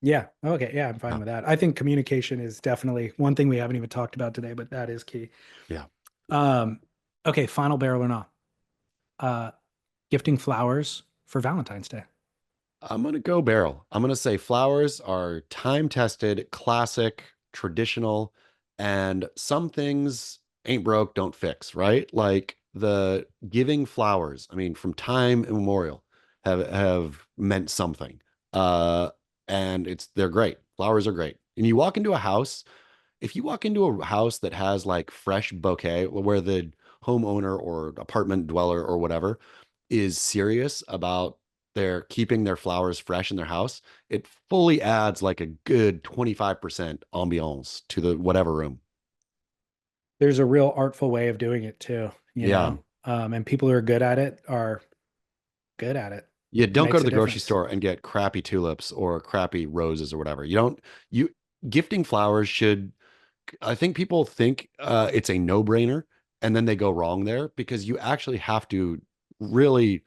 Speaker 2: Yeah. Okay. Yeah, I'm fine
Speaker 1: Yeah.
Speaker 2: with that. I think communication is definitely one thing we haven't even talked about today, but that is key.
Speaker 1: Yeah.
Speaker 2: Um, okay, final barrel or not. Uh, Gifting flowers for Valentine's Day.
Speaker 1: I'm gonna go barrel. I'm gonna say flowers are time-tested, classic, traditional, and some things ain't broke, don't fix, right? Like the giving flowers, I mean, from time immemorial have meant something. Uh, and they're great. Flowers are great. And you walk into a house, if you walk into a house that has like fresh bouquet, where the homeowner or apartment dweller or whatever is serious about their keeping their flowers fresh in their house, it fully adds like a good 25% ambiance to the whatever room.
Speaker 2: There's a real artful way of doing it too, you
Speaker 1: Yeah.
Speaker 2: know? And people who are good at it are good at it.
Speaker 1: You
Speaker 2: It
Speaker 1: don't go to
Speaker 2: makes a
Speaker 1: the grocery
Speaker 2: difference.
Speaker 1: store and get crappy tulips or crappy roses or whatever. You don't, you gifting flowers should, I think people think it's a no-brainer and then they go wrong there because you actually have to really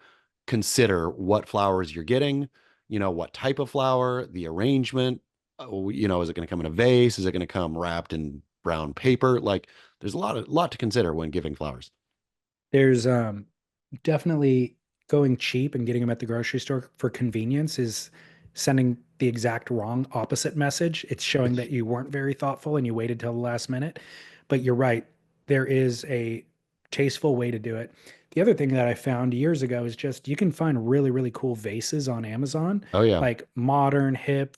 Speaker 1: consider what flowers you're getting, what type of flower, the arrangement, is it going to come in a vase? Is it going to come wrapped in brown paper? Like there's a lot to consider when giving flowers.
Speaker 2: There's definitely going cheap and getting them at the grocery store for convenience is sending the exact wrong opposite message. It's showing that you weren't very thoughtful and you waited till the last minute. But you're right. There is a tasteful way to do it. The other thing that I found years ago is just you can find really, really cool vases on Amazon,
Speaker 1: Oh yeah.
Speaker 2: like modern, hip,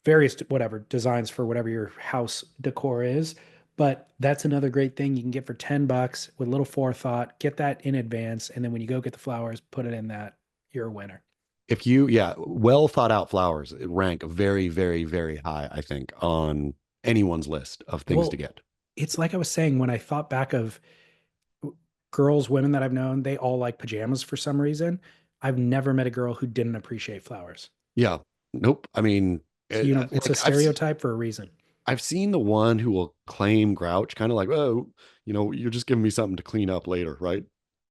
Speaker 2: various whatever designs for whatever your house decor is. But that's another great thing you can get for $10 with a little forethought. Get that in advance, and then when you go get the flowers, put it in that. You're a winner.
Speaker 1: Yeah, well thought out flowers rank very, very, very high, I think, on anyone's list of things to
Speaker 2: Well,
Speaker 1: get.
Speaker 2: it's like I was saying when I thought back of girls, women that I've known, they all like pajamas for some reason. I've never met a girl who didn't appreciate flowers.
Speaker 1: Yeah. Nope. I mean,
Speaker 2: It's a
Speaker 1: like
Speaker 2: stereotype for a reason.
Speaker 1: I've seen the one who will claim grouch, kind of like, oh, you're just giving me something to clean up later, right?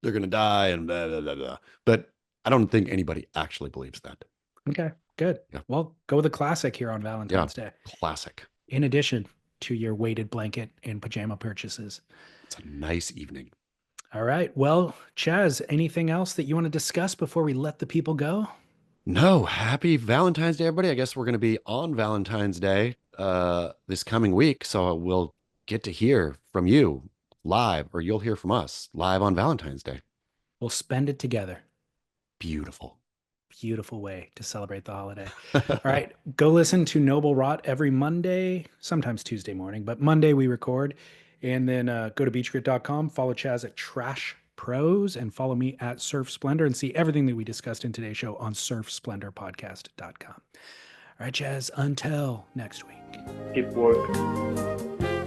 Speaker 1: They're gonna die and blah, blah, blah, blah. But I don't think anybody actually believes that.
Speaker 2: Okay, good.
Speaker 1: Yeah.
Speaker 2: Well, go with a classic here on
Speaker 1: Yeah.
Speaker 2: Valentine's Day,
Speaker 1: Classic.
Speaker 2: in addition to your weighted blanket and pajama purchases.
Speaker 1: It's a nice evening.
Speaker 2: All right. Well, Chaz, anything else that you want to discuss before we let the people go?
Speaker 1: No, happy Valentine's Day, everybody. I guess we're gonna be on Valentine's Day this coming week. So we'll get to hear from you live, or you'll hear from us live on Valentine's Day.
Speaker 2: We'll spend it together.
Speaker 1: Beautiful.
Speaker 2: Beautiful way to celebrate the holiday. All right. Go listen to Noble Rot every Monday, sometimes Tuesday morning, but Monday we record. And then go to beachgrit.com, follow Chaz at Trash Pros, and follow me at Surf Splendor, and see everything that we discussed in today's show on surfsplendorpodcast.com. All right, Jazz, until next week.
Speaker 3: Keep working.